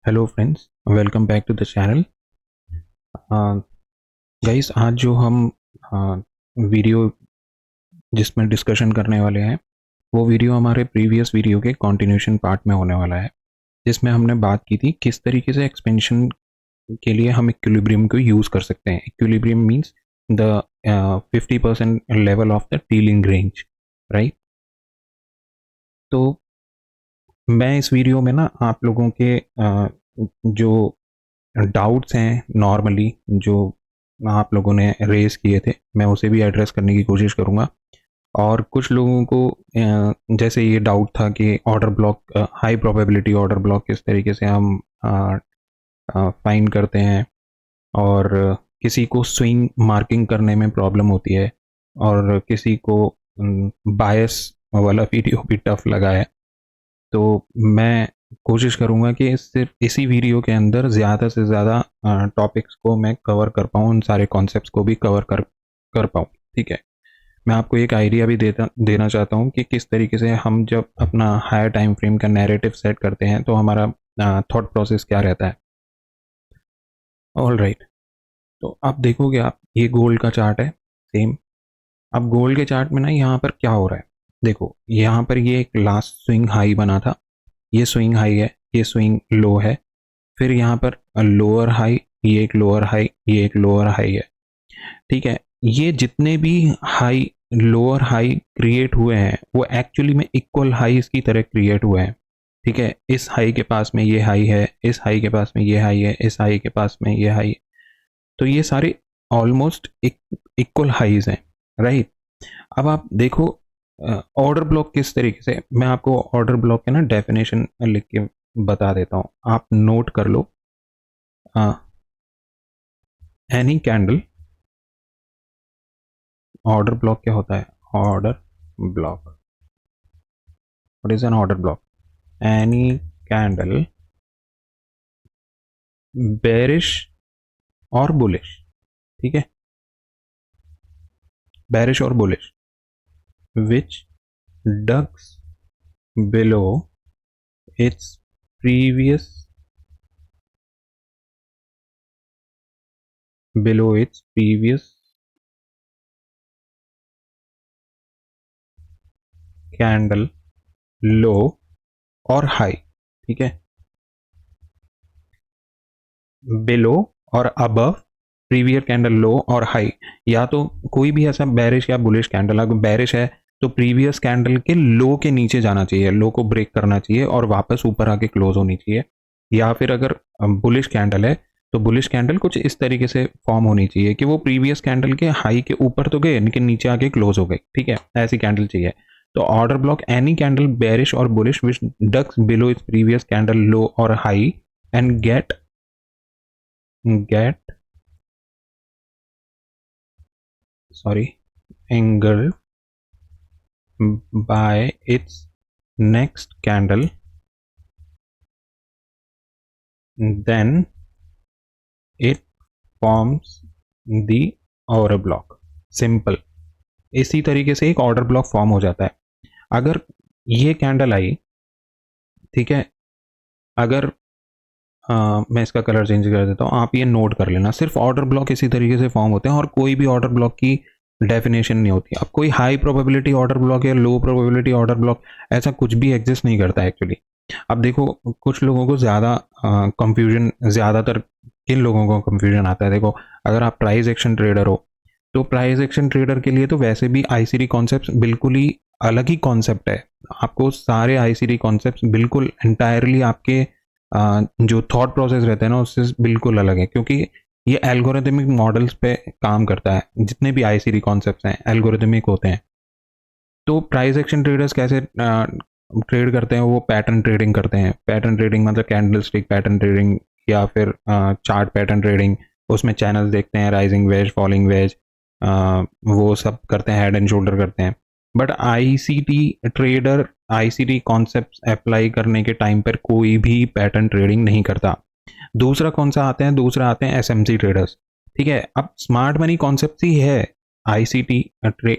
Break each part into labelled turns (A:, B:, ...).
A: Hello friends, welcome back to the channel. Guys, आज जो हम वीडियो जिसमें डिस्कशन करने वाले हैं वो वीडियो हमारे प्रीवियस वीडियो के कंटिन्यूशन पार्ट में होने वाला है, जिसमें हमने बात की थी किस तरीके से एक्सपेंशन के लिए हम इक्विलिब्रियम को यूज़ कर सकते हैं। Equilibrium means the 50% level of the tilling range, right. तो मैं इस वीडियो में ना आप लोगों के जो डाउट्स हैं नॉर्मली जो आप लोगों ने रेज़ किए थे, मैं उसे भी एड्रेस करने की कोशिश करूँगा। और कुछ लोगों को जैसे ये डाउट था कि order block, high probability order block किस तरीके से हम फाइंड करते हैं, और किसी को स्विंग मार्किंग करने में प्रॉब्लम होती है, और किसी को बायस वाला वीडियो भी टफ लगा है। तो मैं कोशिश करूँगा कि सिर्फ इसी वीडियो के अंदर ज़्यादा से ज़्यादा टॉपिक्स को मैं कवर कर पाऊँ, उन सारे कॉन्सेप्ट्स को भी कवर कर पाऊँ, ठीक है। मैं आपको एक आइडिया भी देना चाहता हूँ कि किस तरीके से हम जब अपना हायर टाइम फ्रेम का नैरेटिव सेट करते हैं तो हमारा थॉट प्रोसेस क्या रहता है। ऑल राइट, तो आप देखोगे, आप ये गोल्ड का चार्ट है सेम। अब गोल्ड के चार्ट में ना यहाँ पर क्या हो रहा है, देखो यहाँ पर ये एक लास्ट स्विंग हाई बना था, ये स्विंग हाई है, ये स्विंग लो है, फिर यहाँ पर लोअर हाई, ये एक लोअर हाई, ये एक लोअर हाई है, ठीक है। ये जितने भी हाई लोअर हाई क्रिएट हुए हैं वो एक्चुअली में इक्वल हाईज की तरह क्रिएट हुए हैं, ठीक है। इस हाई के पास में ये हाई है, इस हाई के पास में ये हाई है, इस हाई के पास में ये हाई है, तो ये सारे ऑलमोस्ट इक्वल हाईज हैं, राइट। अब आप देखो ऑर्डर ब्लॉक किस तरीके से, मैं आपको ऑर्डर ब्लॉक के ना डेफिनेशन लिख के बता देता हूँ, आप नोट कर लो। एनी कैंडल, ऑर्डर ब्लॉक क्या होता है, order block, what is an order block, any candle bearish और बुलिश, ठीक है, बेरिश और bullish, which digs below its previous candle low और हाई, ठीक है। बिलो और अबव प्रीवियर कैंडल लो और हाई, या तो कोई भी ऐसा बैरिश या बुलिश कैंडल, अगर बैरिश है तो प्रीवियस कैंडल के लो के नीचे जाना चाहिए, लो को ब्रेक करना चाहिए और वापस ऊपर आके क्लोज होनी चाहिए। या फिर अगर बुलिश कैंडल है तो बुलिश कैंडल कुछ इस तरीके से फॉर्म होनी चाहिए कि वो प्रीवियस कैंडल के हाई के ऊपर तो गए लेकिन नीचे आके क्लोज हो गए, ठीक है, ऐसी कैंडल चाहिए। तो order block any candle bearish और bullish which ducks below its previous candle low और high and get angled by its next candle, then it forms the order block. Simple, इसी तरीके से एक ऑर्डर ब्लॉक फॉर्म हो जाता है। अगर ये कैंडल आई, ठीक है, अगर मैं इसका कलर चेंज कर देता हूँ, आप ये नोट कर लेना, सिर्फ ऑर्डर ब्लॉक इसी तरीके से फॉर्म होते हैं और कोई भी ऑर्डर ब्लॉक की डेफिनेशन नहीं होती। अब कोई हाई प्रोबेबिलिटी ऑर्डर ब्लॉक या लो प्रोबेबिलिटी ऑर्डर ब्लॉक ऐसा कुछ भी एग्जिस्ट नहीं करता है एक्चुअली। अब देखो, कुछ लोगों को ज़्यादा कंफ्यूजन, ज़्यादातर किन लोगों को कंफ्यूजन आता है, देखो अगर आप प्राइस एक्शन ट्रेडर हो तो प्राइस एक्शन ट्रेडर के लिए तो वैसे भी आईसीडी कॉन्सेप्ट बिल्कुल ही अलग ही कॉन्सेप्ट है। आपको सारे आईसीडी कॉन्सेप्ट बिल्कुल एंटायरली आपके जो थॉट प्रोसेस रहता है ना उससे बिल्कुल अलग है, क्योंकि ये एल्गोरिथमिक मॉडल्स पे काम करता है। जितने भी आईसीडी कॉन्सेप्ट्स हैं एल्गोरिथमिक होते हैं। तो प्राइस एक्शन ट्रेडर्स कैसे ट्रेड करते हैं, वो पैटर्न ट्रेडिंग करते हैं। पैटर्न ट्रेडिंग मतलब कैंडल स्टिक पैटर्न ट्रेडिंग या फिर चार्ट पैटर्न ट्रेडिंग। उसमें चैनल्स देखते हैं, राइजिंग वेज, फॉलिंग वेज, वो सब करते हैं, हेड एंड शोल्डर करते हैं। But ICT trader ICT concept apply करने के टाइम पर कोई भी पैटर्न ट्रेडिंग नहीं करता। दूसरा कौन सा आते हैं, दूसरा आते हैं एसएमसी ट्रेडर्स, ठीक है। अब स्मार्ट मनी कॉन्सेप्ट ही है आईसीटी,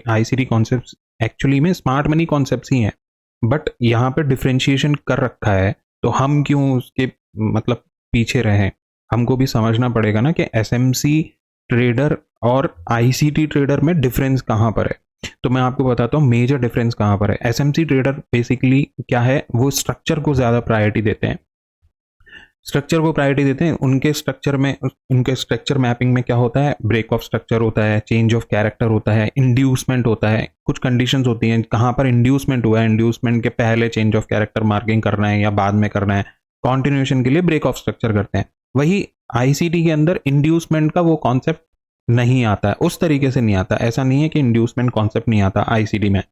A: आईसीटी कॉन्सेप्ट एक्चुअली में स्मार्ट मनी कॉन्सेप्ट ही हैं, बट यहाँ पर डिफ्रेंशिएशन कर रखा है, तो हम क्यों उसके मतलब पीछे रहे, हमको भी समझना पड़ेगा ना कि एसएमसी ट्रेडर और आईसीटी ट्रेडर में डिफरेंस कहाँ पर है। तो मैं आपको बताता हूँ मेजर डिफरेंस कहाँ पर है। एसएमसी ट्रेडर बेसिकली क्या है, वो स्ट्रक्चर को ज़्यादा प्रायोरिटी देते हैं, स्ट्रक्चर को प्रायोरिटी देते हैं। उनके स्ट्रक्चर मैपिंग में क्या होता है, ब्रेक ऑफ स्ट्रक्चर होता है, चेंज ऑफ कैरेक्टर होता है, इंड्यूसमेंट होता है, कुछ कंडीशंस होती हैं कहाँ पर इंड्यूसमेंट हुआ है, इंड्यूसमेंट के पहले चेंज ऑफ कैरेक्टर मार्किंग करना है या बाद में करना है, कॉन्टिन्यूएशन के लिए ब्रेक ऑफ स्ट्रक्चर करते हैं। वही आईसीटी के अंदर इंड्यूसमेंट का वो कॉन्सेप्ट नहीं आता है, उस तरीके से नहीं आता। ऐसा नहीं है कि इंड्यूसमेंट कॉन्सेप्ट नहीं आता आईसीटी में,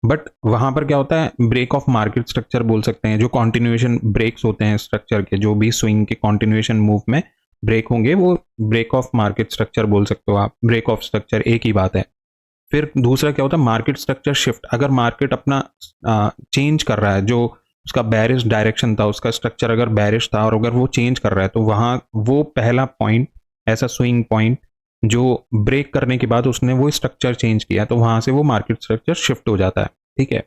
A: बट वहां पर क्या होता है, ब्रेक ऑफ मार्केट स्ट्रक्चर बोल सकते हैं, जो कॉन्टिन्यूएशन ब्रेक्स होते हैं स्ट्रक्चर के, जो भी स्विंग के कॉन्टिन्यूएशन मूव में ब्रेक होंगे वो ब्रेक ऑफ मार्केट स्ट्रक्चर बोल सकते हो आप। ब्रेक ऑफ स्ट्रक्चर एक ही बात है। फिर दूसरा क्या होता है, मार्केट स्ट्रक्चर शिफ्ट। अगर मार्केट अपना चेंज कर रहा है, जो उसका बैरिश डायरेक्शन था, उसका स्ट्रक्चर अगर बैरिश था और अगर वो चेंज कर रहा है, तो वहां वो पहला पॉइंट, ऐसा स्विंग पॉइंट जो ब्रेक करने के बाद उसने वो स्ट्रक्चर चेंज किया, तो वहां से वो मार्केट स्ट्रक्चर शिफ्ट हो जाता है। ठीक है,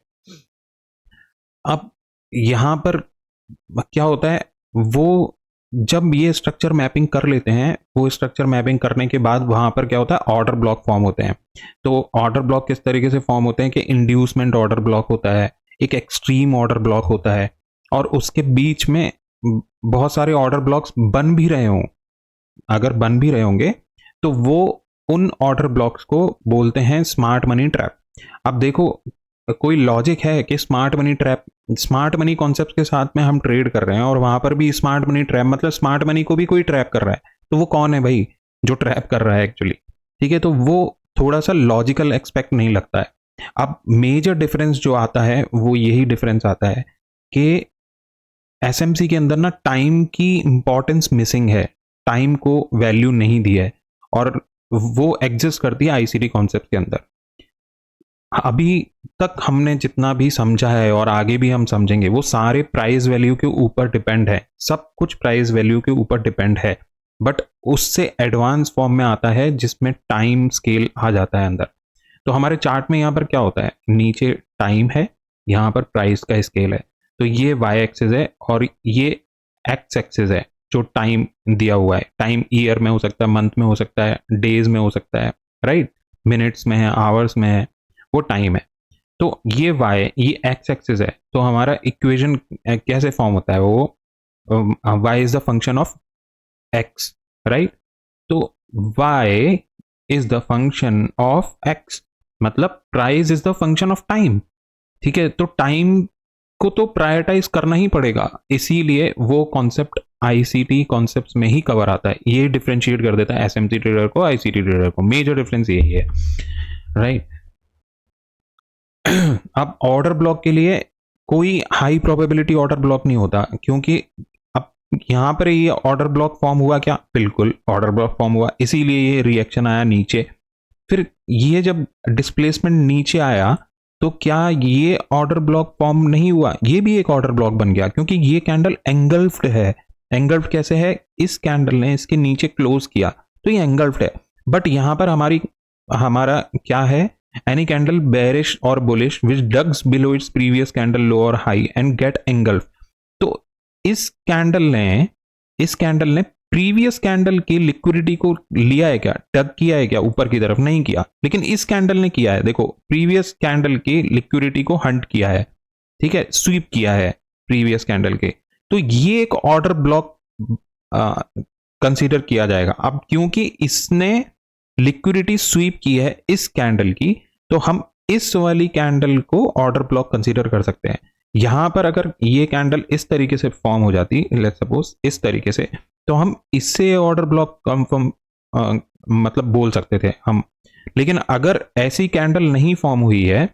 A: अब यहां पर क्या होता है, वो जब ये स्ट्रक्चर मैपिंग कर लेते हैं, वो स्ट्रक्चर मैपिंग करने के बाद वहां पर क्या होता है, ऑर्डर ब्लॉक फॉर्म होते हैं। तो ऑर्डर ब्लॉक किस तरीके से फॉर्म होते हैं कि इंड्यूसमेंट ऑर्डर ब्लॉक होता है, एक एक्सट्रीम ऑर्डर ब्लॉक होता है, और उसके बीच में बहुत सारे ऑर्डर ब्लॉक्स बन भी रहे हों। अगर बन भी रहे होंगे तो वो उन ऑर्डर ब्लॉक्स को बोलते हैं स्मार्ट मनी ट्रैप। अब देखो, कोई लॉजिक है कि smart money trap, smart money concept के साथ में हम ट्रेड कर रहे हैं और वहां पर भी स्मार्ट मनी ट्रैप, मतलब स्मार्ट मनी को भी कोई ट्रैप कर रहा है, तो वो कौन है भाई जो ट्रैप कर रहा है एक्चुअली। ठीक है, तो वो थोड़ा सा लॉजिकल एक्सपेक्ट नहीं लगता है। अब मेजर डिफरेंस जो आता है वो यही डिफरेंस आता है कि एसएमसी के अंदर ना टाइम की इंपॉर्टेंस मिसिंग है, टाइम को वैल्यू नहीं दिया है, और वो एग्जिस्ट करती है आईसीटी कॉन्सेप्ट के अंदर। अभी तक हमने जितना भी समझा है और आगे भी हम समझेंगे, वो सारे प्राइस वैल्यू के ऊपर डिपेंड है, सब कुछ प्राइस वैल्यू के ऊपर डिपेंड है, बट उससे एडवांस फॉर्म में आता है जिसमें टाइम स्केल आ जाता है अंदर। तो हमारे चार्ट में यहाँ पर क्या होता है, नीचे टाइम है, यहाँ पर प्राइस का स्केल है, तो ये वाई एक्सिस है और ये एक्स एक्सिस है जो टाइम दिया हुआ है। टाइम ईयर में हो सकता है, मंथ में हो सकता है, डेज में हो सकता है, राइट, मिनट्स में है, आवर्स में है, वो टाइम है। तो ये y, ये एक्स एक्सिस है। तो हमारा इक्वेशन कैसे फॉर्म होता है, वो y is the function of x, right. तो y is the function of x, मतलब price is the function of time. ठीक है, तो टाइम को तो प्रायोरिटाइज करना ही पड़ेगा, इसीलिए वो कॉन्सेप्ट आईसीटी कॉन्सेप्ट्स में ही कवर आता है। ये डिफरेंशिएट कर देता है एसएमसी ट्रेडर को आईसीटी ट्रेडर को, मेजर डिफरेंस यही है, राइट। अब ऑर्डर ब्लॉक के लिए कोई हाई प्रोबेबिलिटी ऑर्डर ब्लॉक नहीं होता, क्योंकि अब यहां पर ये ऑर्डर ब्लॉक फॉर्म हुआ क्या, बिल्कुल ऑर्डर ब्लॉक फॉर्म हुआ, इसीलिए ये रिएक्शन आया नीचे। फिर ये जब डिस्प्लेसमेंट नीचे आया तो क्या ये ऑर्डर ब्लॉक फॉर्म नहीं हुआ, ये भी एक ऑर्डर ब्लॉक बन गया, क्योंकि ये कैंडल एंगल्फ्ड है। एंगल्फ्ड कैसे है, इस कैंडल ने इसके नीचे क्लोज किया तो ये एंगल्फ्ड है। बट यहां पर हमारा क्या है, any candle bearish or bullish which digs below its previous candle low or high and get engulfed। तो इस कैंडल ने प्रीवियस कैंडल की लिक्विडिटी को लिया है क्या, डग किया है क्या, ऊपर की तरफ नहीं किया, लेकिन इस कैंडल ने किया है। देखो, प्रीवियस कैंडल की लिक्विडिटी को हंट किया है, ठीक है, स्वीप किया है प्रीवियस कैंडल के, तो ये एक ऑर्डर ब्लॉक कंसीडर किया जाएगा। अब क्योंकि इसने लिक्विडिटी स्वीप की है इस कैंडल की, तो हम इस वाली कैंडल को ऑर्डर ब्लॉक कंसीडर कर सकते हैं। यहां पर अगर ये कैंडल इस तरीके से फॉर्म हो जाती, लेट्स सपोज इस तरीके से, तो हम इससे ऑर्डर ब्लॉक कंफर्म मतलब बोल सकते थे हम। लेकिन अगर ऐसी कैंडल नहीं फॉर्म हुई है,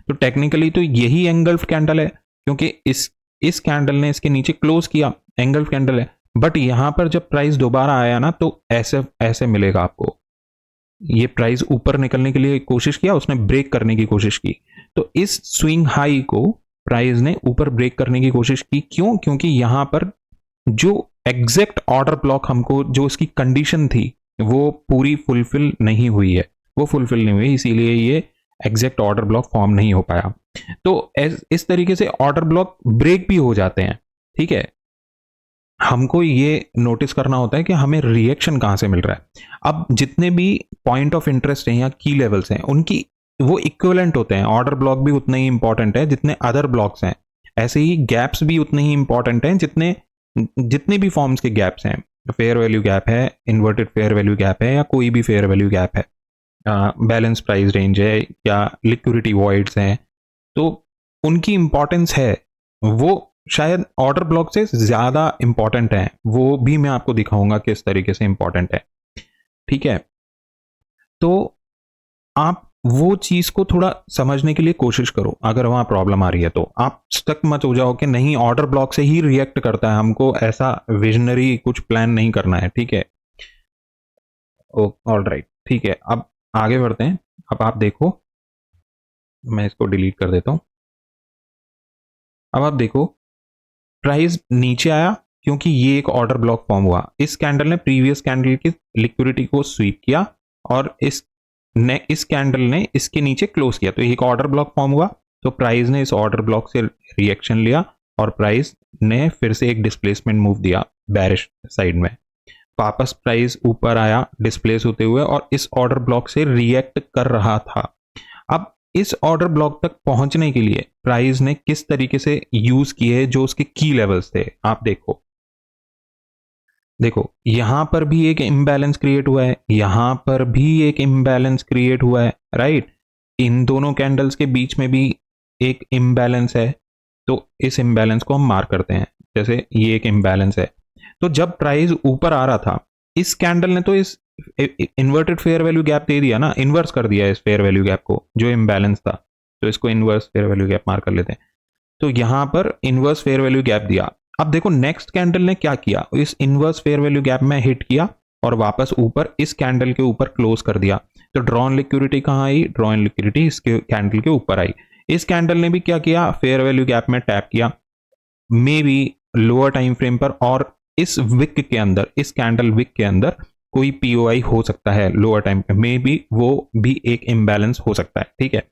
A: तो टेक्निकली तो यही एंगल्फ कैंडल है, क्योंकि इस कैंडल ने इसके नीचे क्लोज किया, एंगल्फ कैंडल है। बट यहां पर जब प्राइस दोबारा आया ना, तो ऐसे मिलेगा आपको। ये प्राइस ऊपर निकलने के लिए कोशिश किया, उसने ब्रेक करने की कोशिश की, तो इस स्विंग हाई को प्राइस ने ऊपर ब्रेक करने की कोशिश की। क्यों, क्योंकि यहां पर जो एग्जैक्ट ऑर्डर ब्लॉक हमको, जो इसकी कंडीशन थी, वो पूरी फुलफिल नहीं हुई है, इसीलिए ये एग्जैक्ट ऑर्डर ब्लॉक फॉर्म नहीं हो पाया। तो इस तरीके से ऑर्डर ब्लॉक ब्रेक भी हो जाते हैं, ठीक है। हमको ये नोटिस करना होता है कि हमें रिएक्शन कहाँ से मिल रहा है। अब जितने भी पॉइंट ऑफ इंटरेस्ट हैं या की लेवल्स हैं, उनकी वो इक्विवेलेंट होते हैं। ऑर्डर ब्लॉक भी उतना ही इंपॉर्टेंट है जितने अदर ब्लॉक्स हैं, ऐसे ही गैप्स भी उतने ही इंपॉर्टेंट हैं जितने जितने भी फॉर्म्स के गैप्स हैं। फेयर वैल्यू गैप है, इन्वर्टेड फेयर वैल्यू गैप है, या कोई भी फेयर वैल्यू गैप है, बैलेंस प्राइस रेंज है, या लिक्विडिटी वॉइड्स हैं, तो उनकी इंपॉर्टेंस है, वो शायद ऑर्डर ब्लॉक से ज़्यादा इंपॉर्टेंट है। वो भी मैं आपको दिखाऊंगा किस तरीके से इंपॉर्टेंट है। ठीक है, तो आप वो चीज़ को थोड़ा समझने के लिए कोशिश करो। अगर वहाँ प्रॉब्लम आ रही है तो आप स्टक मत हो जाओ कि नहीं ऑर्डर ब्लॉक से ही रिएक्ट करता है, हमको ऐसा विजनरी कुछ प्लान नहीं करना है। ठीक है, ओ ऑलराइट, ठीक है, अब आगे बढ़ते हैं। अब आप देखो, मैं इसको डिलीट कर देता हूँ। अब आप देखो, प्राइस नीचे आया क्योंकि ये एक ऑर्डर ब्लॉक फॉर्म हुआ। इस कैंडल ने प्रीवियस कैंडल की लिक्विडिटी को स्वीप किया और इस कैंडल ने इसके नीचे क्लोज किया, तो एक ऑर्डर ब्लॉक फॉर्म हुआ। तो प्राइस ने इस ऑर्डर ब्लॉक से रिएक्शन लिया और प्राइस ने फिर से एक डिस्प्लेसमेंट मूव दिया बेरिश साइड में। वापस प्राइस ऊपर आया डिस्प्लेस होते हुए और इस ऑर्डर ब्लॉक से रिएक्ट कर रहा था। अब इस ऑर्डर ब्लॉक तक पहुंचने के लिए प्राइस ने किस तरीके से यूज किए जो उसके की लेवल्स थे, आप देखो। देखो यहां पर भी एक इम्बैलेंस क्रिएट हुआ है, यहां पर भी एक इम्बैलेंस क्रिएट हुआ है, राइट। इन दोनों कैंडल्स के बीच में भी एक इम्बैलेंस है, तो इस इम्बैलेंस को हम मार्क करते हैं, जैसे ये एक इम्बैलेंस है। तो जब प्राइस ऊपर आ रहा था, इस कैंडल ने तो इस इन्वर्टेड फेयर वैल्यू गैप दे दिया ना, इन्वर्स कर दिया इस फेयर वैल्यू गैप को जो इम्बैलेंस था, तो इसको inverse fair value gap mark कर लेते हैं। तो यहां पर इन्वर्स फेयर वैल्यू गैप दिया। अब देखो नेक्स्ट कैंडल ने क्या किया, इस इन्वर्स फेयर वैल्यू गैप में हिट किया और वापस ऊपर इस कैंडल के ऊपर क्लोज कर दिया। तो ड्रॉन लिक्विडिटी कहां आई, ड्रॉन लिक्विडिटी इसके कैंडल के ऊपर आई। इस कैंडल ने भी क्या किया, फेयर वैल्यू गैप में टैप किया, may be lower time frame पर, और इस विक के अंदर, इस कैंडल विक के अंदर कोई पीओआई हो सकता है लोअर टाइम पे, मे बी वो भी एक इम्बैलेंस हो सकता है। ठीक है,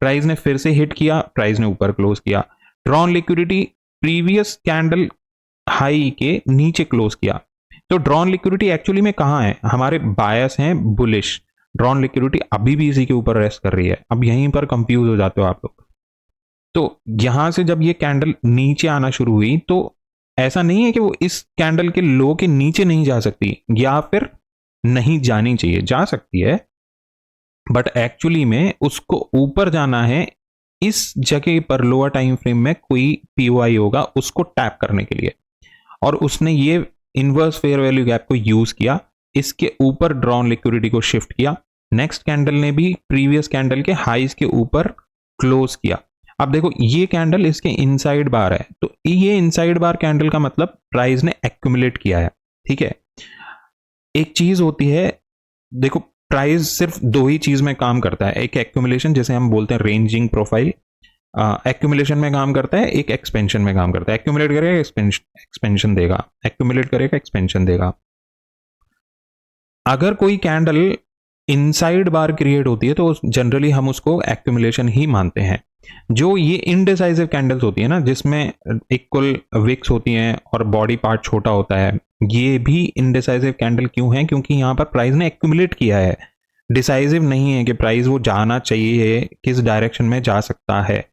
A: प्राइस ने फिर से हिट किया, प्राइस ने ऊपर क्लोज किया। Drawn liquidity previous candle high के नीचे क्लोज किया। तो ड्रॉन लिक्विडिटी एक्चुअली में कहां है, हमारे बायस हैं बुलिश। ड्रॉन लिक्विडिटी अभी भी इसी के ऊपर रेस्ट कर रही है। अब यहीं पर कंफ्यूज हो जाते हो आप लोग। तो यहां से जब ये कैंडल नीचे आना शुरू हुई, तो ऐसा नहीं है कि वो इस कैंडल के लो के नीचे नहीं जा सकती, या फिर नहीं जानी चाहिए, जा सकती है, बट एक्चुअली में उसको ऊपर जाना है। इस जगह पर लोअर टाइम फ्रेम में कोई पीओआई होगा उसको टैप करने के लिए, और उसने ये इनवर्स फेयर वैल्यू गैप को यूज किया, इसके ऊपर ड्रॉन लिक्विडिटी को शिफ्ट किया। नेक्स्ट कैंडल ने भी प्रीवियस कैंडल के हाईज के ऊपर क्लोज किया। अब देखो ये कैंडल इसके इनसाइड बार है, तो ये इनसाइड बार कैंडल का मतलब प्राइस ने एक्यूमुलेट किया है। ठीक है, एक चीज होती है, देखो प्राइस सिर्फ दो ही चीज में काम करता है, एक एक्यूमुलेशन जिसे हम बोलते हैं रेंजिंग प्रोफाइल, एक्यूमुलेशन में काम करता है, एक एक्सपेंशन में काम करता है। एक्यूमुलेट करेगा एक्सपेंशन देगा, एक्यूमुलेट करेगा एक्सपेंशन देगा। अगर कोई कैंडल इनसाइड बार क्रिएट होती है तो जनरली हम उसको एक्यूमुलेशन ही मानते हैं। जो ये इनडिसाइसिव कैंडल्स होती है ना, जिसमें इक्वल विक्स होती हैं और बॉडी पार्ट छोटा होता है, ये भी इनडिसाइसिव कैंडल क्यों है, क्योंकि यहाँ पर प्राइस ने एक्यूमुलेट किया है। डिसाइसिव नहीं है कि प्राइस वो जाना चाहिए, किस डायरेक्शन में जा सकता है।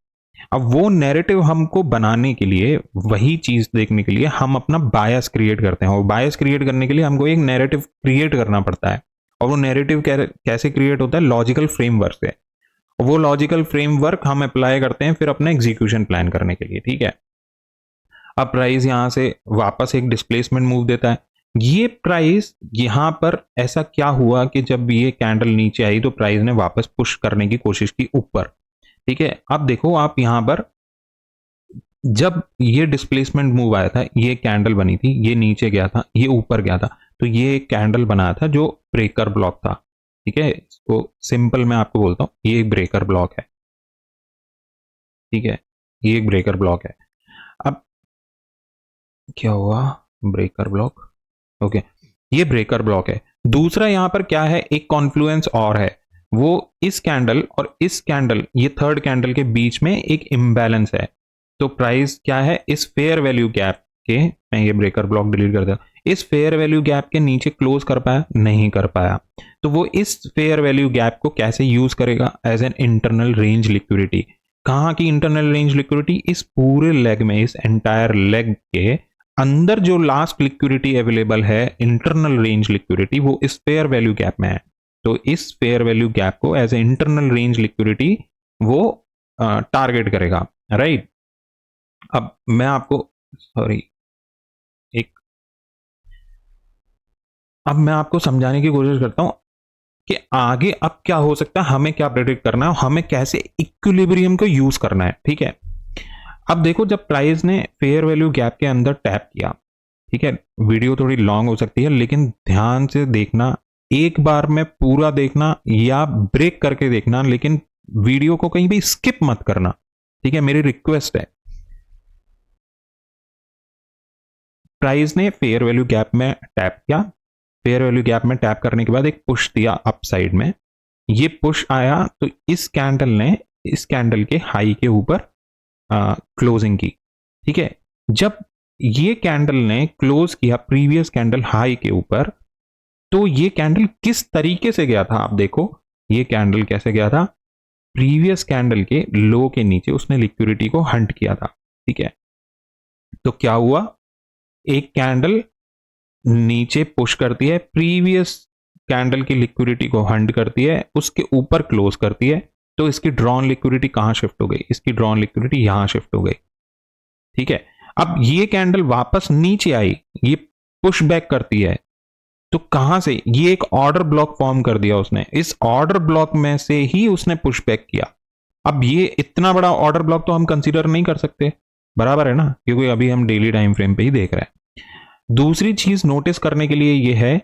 A: अब वो नैरेटिव हमको बनाने के लिए, वही चीज देखने के लिए हम अपना बायस क्रिएट करते हैं, और बायस क्रिएट करने के लिए हमको एक नैरेटिव क्रिएट करना पड़ता है। और वो नैरेटिव कैसे क्रिएट होता है, लॉजिकल फ्रेमवर्क से। वो लॉजिकल फ्रेमवर्क हम अप्लाई करते हैं फिर अपने एग्जीक्यूशन प्लान करने के लिए। ठीक है, अब प्राइस यहां से वापस एक डिस्प्लेसमेंट मूव देता है। ये प्राइस यहां पर ऐसा क्या हुआ कि जब ये कैंडल नीचे आई तो प्राइस ने वापस पुश करने की कोशिश की ऊपर। ठीक है, अब देखो आप यहां पर, जब ये डिस्प्लेसमेंट मूव आया था, ये कैंडल बनी थी, ये नीचे गया था, ये ऊपर गया था, तो ये एक कैंडल बनाया था जो ब्रेकर ब्लॉक था। ठीक है, इसको सिंपल मैं आपको बोलता हूं, ये एक ब्रेकर ब्लॉक है। ठीक है, ये एक ब्रेकर ब्लॉक है। अब क्या हुआ, ब्रेकर ब्लॉक, ओके, ये ब्रेकर ब्लॉक है। दूसरा यहां पर क्या है, एक कॉन्फ्लुएंस और है, वो इस कैंडल और इस कैंडल, ये थर्ड कैंडल के बीच में एक इम्बैलेंस है। तो प्राइस क्या है, इस फेयर वैल्यू गैप के मैं ये ब्रेकर ब्लॉक डिलीट कर दिया, इस फेयर वैल्यू गैप के नीचे क्लोज कर पाया? नहीं कर पाया। तो वो इस फेयर वैल्यू गैप को कैसे यूज करेगा? As an internal range liquidity. कहाँ की इंटरनल रेंज लिक्विडिटी? इस पूरे लेग में, इस एंटायर लेग के अंदर जो लास्ट लिक्विडिटी अवेलेबल है, इंटरनल रेंज लिक्विडिटी, वो इस फेयर वैल्यू गैप में है। तो इस फेयर वैल्यू गैप को as a internal range liquidity वो टारगेट करेगा, राइट। अब मैं आपको अब मैं आपको समझाने की कोशिश करता हूं कि आगे अब क्या हो सकता है, हमें क्या प्रेडिक्ट करना है, हमें कैसे इक्विलिब्रियम को यूज करना है, ठीक है। अब देखो, जब प्राइस ने फेयर वैल्यू गैप के अंदर टैप किया, ठीक है, वीडियो थोड़ी लॉन्ग हो सकती है लेकिन ध्यान से देखना, एक बार में पूरा देखना या ब्रेक करके देखना, लेकिन वीडियो को कहीं भी स्किप मत करना, ठीक है, मेरी रिक्वेस्ट है। प्राइस ने फेयर वैल्यू गैप में टैप किया, फेयर वैल्यू गैप में टैप करने के बाद एक पुश दिया अप साइड में, ये पुश आया तो इस कैंडल ने इस कैंडल के हाई के ऊपर क्लोजिंग की, ठीक है। जब ये कैंडल ने क्लोज किया प्रीवियस कैंडल हाई के ऊपर, तो ये कैंडल किस तरीके से गया था आप देखो, ये कैंडल कैसे गया था, प्रीवियस कैंडल के लो के नीचे उसने लिक्विडिटी को हंट किया था, ठीक है। तो क्या हुआ, एक कैंडल नीचे पुश करती है, प्रीवियस कैंडल की लिक्विडिटी को हंट करती है, उसके ऊपर क्लोज करती है, तो इसकी ड्रॉन लिक्विडिटी कहां शिफ्ट हो गई, इसकी ड्रॉन लिक्विडिटी यहां शिफ्ट हो गई, ठीक है। अब ये कैंडल वापस नीचे आई, ये पुश बैक करती है, तो कहां से, ये एक ऑर्डर ब्लॉक फॉर्म कर दिया उसने, इस ऑर्डर ब्लॉक में से ही उसने पुश बैक किया। अब ये इतना बड़ा ऑर्डर ब्लॉक तो हम कंसीडर नहीं कर सकते, बराबर है ना, क्योंकि अभी हम डेली टाइम फ्रेम पे ही देख रहे हैं। दूसरी चीज नोटिस करने के लिए यह है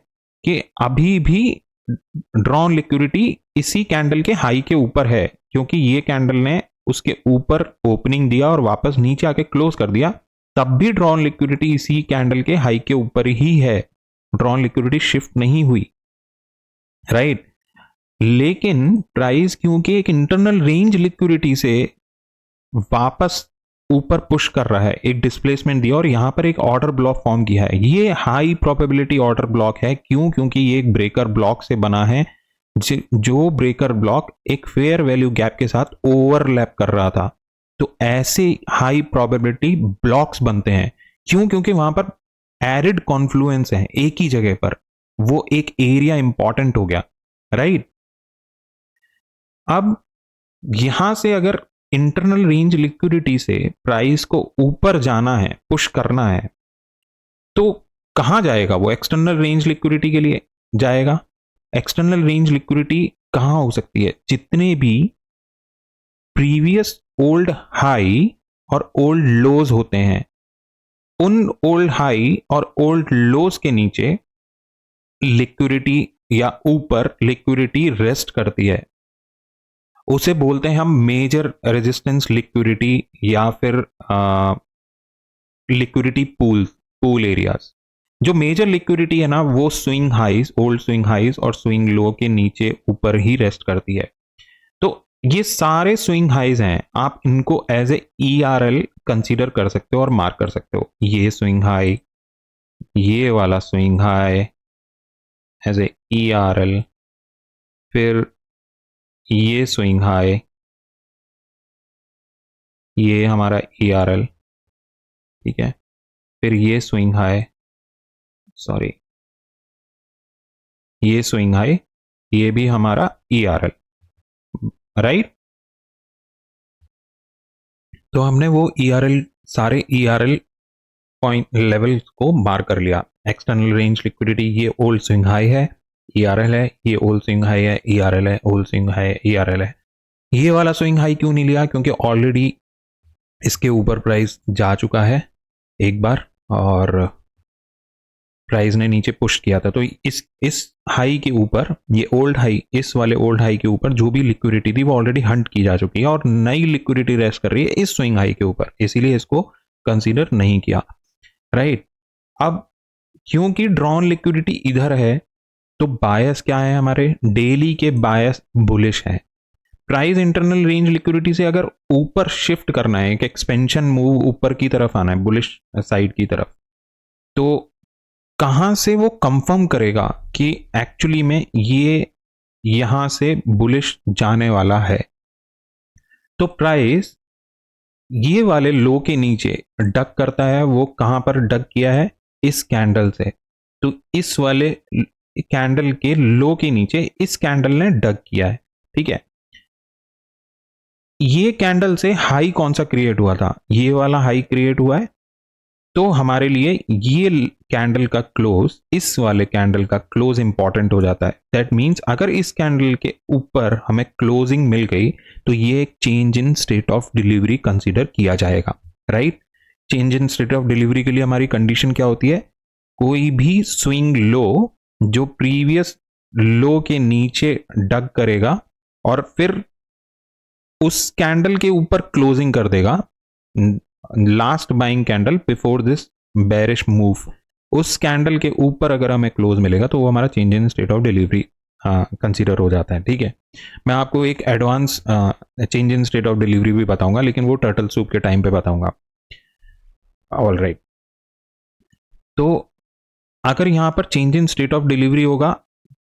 A: कि अभी भी ड्रॉन लिक्विडिटी इसी कैंडल के हाई के ऊपर है, क्योंकि ये कैंडल ने उसके ऊपर ओपनिंग दिया और वापस नीचे आके क्लोज कर दिया, तब भी ड्रॉन लिक्विडिटी इसी कैंडल के हाई के ऊपर ही है, ड्रॉन लिक्विडिटी शिफ्ट नहीं हुई, राइट। लेकिन प्राइस क्योंकि एक इंटरनल रेंज लिक्विडिटी से वापस ऊपर पुश कर रहा है, एक डिस्प्लेसमेंट दिया और यहां पर एक ऑर्डर ब्लॉक फॉर्म किया है, ये हाई प्रोबेबिलिटी ऑर्डर ब्लॉक है। क्यों? क्योंकि ये एक ब्रेकर ब्लॉक से बना है, जो ब्रेकर ब्लॉक एक फेयर वैल्यू गैप के साथ ओवरलैप कर रहा था। तो ऐसे हाई प्रोबेबिलिटी ब्लॉक्स बनते हैं। क्यों? क्योंकि वहां पर एरिड कॉन्फ्लुएंस है एक ही जगह पर, वो एक एरिया इंपॉर्टेंट हो गया, राइट। अब यहां से अगर इंटरनल रेंज लिक्विडिटी से प्राइस को ऊपर जाना है, पुश करना है, तो कहां जाएगा वो? एक्सटर्नल रेंज लिक्विडिटी के लिए जाएगा। एक्सटर्नल रेंज लिक्विडिटी कहां हो सकती है? जितने भी प्रीवियस ओल्ड हाई और ओल्ड लोज होते हैं, उन ओल्ड हाई और ओल्ड लोज के नीचे लिक्विडिटी या ऊपर लिक्विडिटी रेस्ट करती है, उसे बोलते हैं हम मेजर रेजिस्टेंस लिक्विडिटी या फिर लिक्विडिटी पूल एरियाज। जो मेजर लिक्विडिटी है ना, वो swing highs, old swing highs और स्विंग लो के नीचे ऊपर ही रेस्ट करती है। तो ये सारे स्विंग हाइज हैं, आप इनको एज ए ERL कंसीडर कर सकते हो और मार्क कर सकते हो। ये स्विंग हाई, ये वाला swing high as a ERL, फिर ये स्विंग हाई, ये हमारा ERL, ठीक है। फिर ये स्विंग हाई, सॉरी, ये स्विंग हाई, ये भी हमारा ERL, राइट। तो हमने वो ERL, सारे ERL पॉइंट लेवल को मार्क कर लिया। एक्सटर्नल रेंज लिक्विडिटी, ये ओल्ड स्विंग हाई है, ERL है, ये ओल्ड स्विंग हाई है, ERL है, ओल्ड स्विंग हाई, ERL है। ये वाला स्विंग हाई क्यों नहीं लिया? क्योंकि ऑलरेडी इसके ऊपर प्राइस जा चुका है एक बार और प्राइस ने नीचे पुश किया था। तो इस हाई के ऊपर, ये ओल्ड हाई, इस वाले ओल्ड हाई के ऊपर जो भी लिक्विडिटी थी वो ऑलरेडी हंट की जा चुकी है और नई लिक्विडिटी रेस्ट कर रही है इस स्विंग हाई के ऊपर, इसीलिए इसको कंसीडर नहीं किया, राइट। अब क्योंकि ड्रॉन लिक्विडिटी इधर है, तो बायस क्या है हमारे डेली के? बायस बुलिश है। प्राइस इंटरनल रेंज लिक्विडिटी से अगर ऊपर शिफ्ट करना है, एक एक्सपेंशन मूव ऊपर की तरफ आना है, बुलिश साइड की तरफ, तो कहां से वो कंफर्म करेगा कि एक्चुअली में ये यहां से बुलिश जाने वाला है? तो प्राइस ये वाले लो के नीचे डक करता है। वो कहां पर डक किया है? इस कैंडल से। तो इस वाले कैंडल के लो के नीचे इस कैंडल ने डक किया है, ठीक है। ये कैंडल से हाई कौन सा क्रिएट हुआ था? ये वाला हाई क्रिएट हुआ है। तो हमारे लिए ये कैंडल का क्लोज, इस वाले कैंडल का क्लोज इंपॉर्टेंट हो जाता है। दैट मींस अगर इस कैंडल के ऊपर हमें क्लोजिंग मिल गई तो ये एक change in state of delivery consider किया जाएगा, right. Change in state of delivery के लिए हमारी कंडीशन क्या होती है? कोई भी स्विंग लो जो प्रीवियस लो के नीचे डग करेगा और फिर उस कैंडल के ऊपर क्लोजिंग कर देगा, last buying candle before this bearish move, उस कैंडल के ऊपर अगर हमें क्लोज मिलेगा तो वो हमारा change in state of delivery consider हो जाता है, ठीक है। मैं आपको एक advance change in state of delivery भी बताऊंगा, लेकिन वो टर्टल सूप के टाइम पे बताऊंगा। ऑल राइट, तो अगर यहां पर change in state of delivery होगा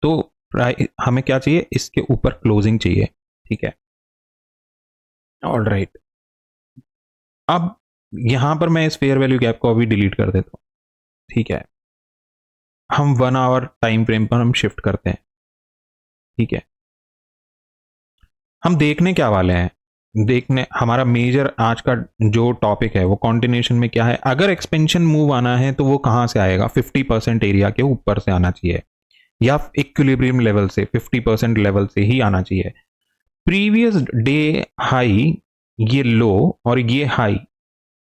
A: तो हमें क्या चाहिए? इसके ऊपर क्लोजिंग चाहिए, ठीक है। ऑल राइट, अब यहां पर मैं इस फेयर वैल्यू गैप को अभी डिलीट कर देता हूं, ठीक है। हम 1 आवर टाइम फ्रेम पर हम शिफ्ट करते हैं, ठीक है। हम देखने क्या वाले हैं? देखने हमारा मेजर आज का जो टॉपिक है वो कॉन्टिन्यूशन में क्या है? अगर एक्सपेंशन मूव आना है तो वो कहां से आएगा? 50% एरिया के ऊपर से आना चाहिए या इक्विलिब्रियम लेवल से 50% लेवल से ही आना चाहिए। प्रीवियस डे हाई ये लो और ये हाई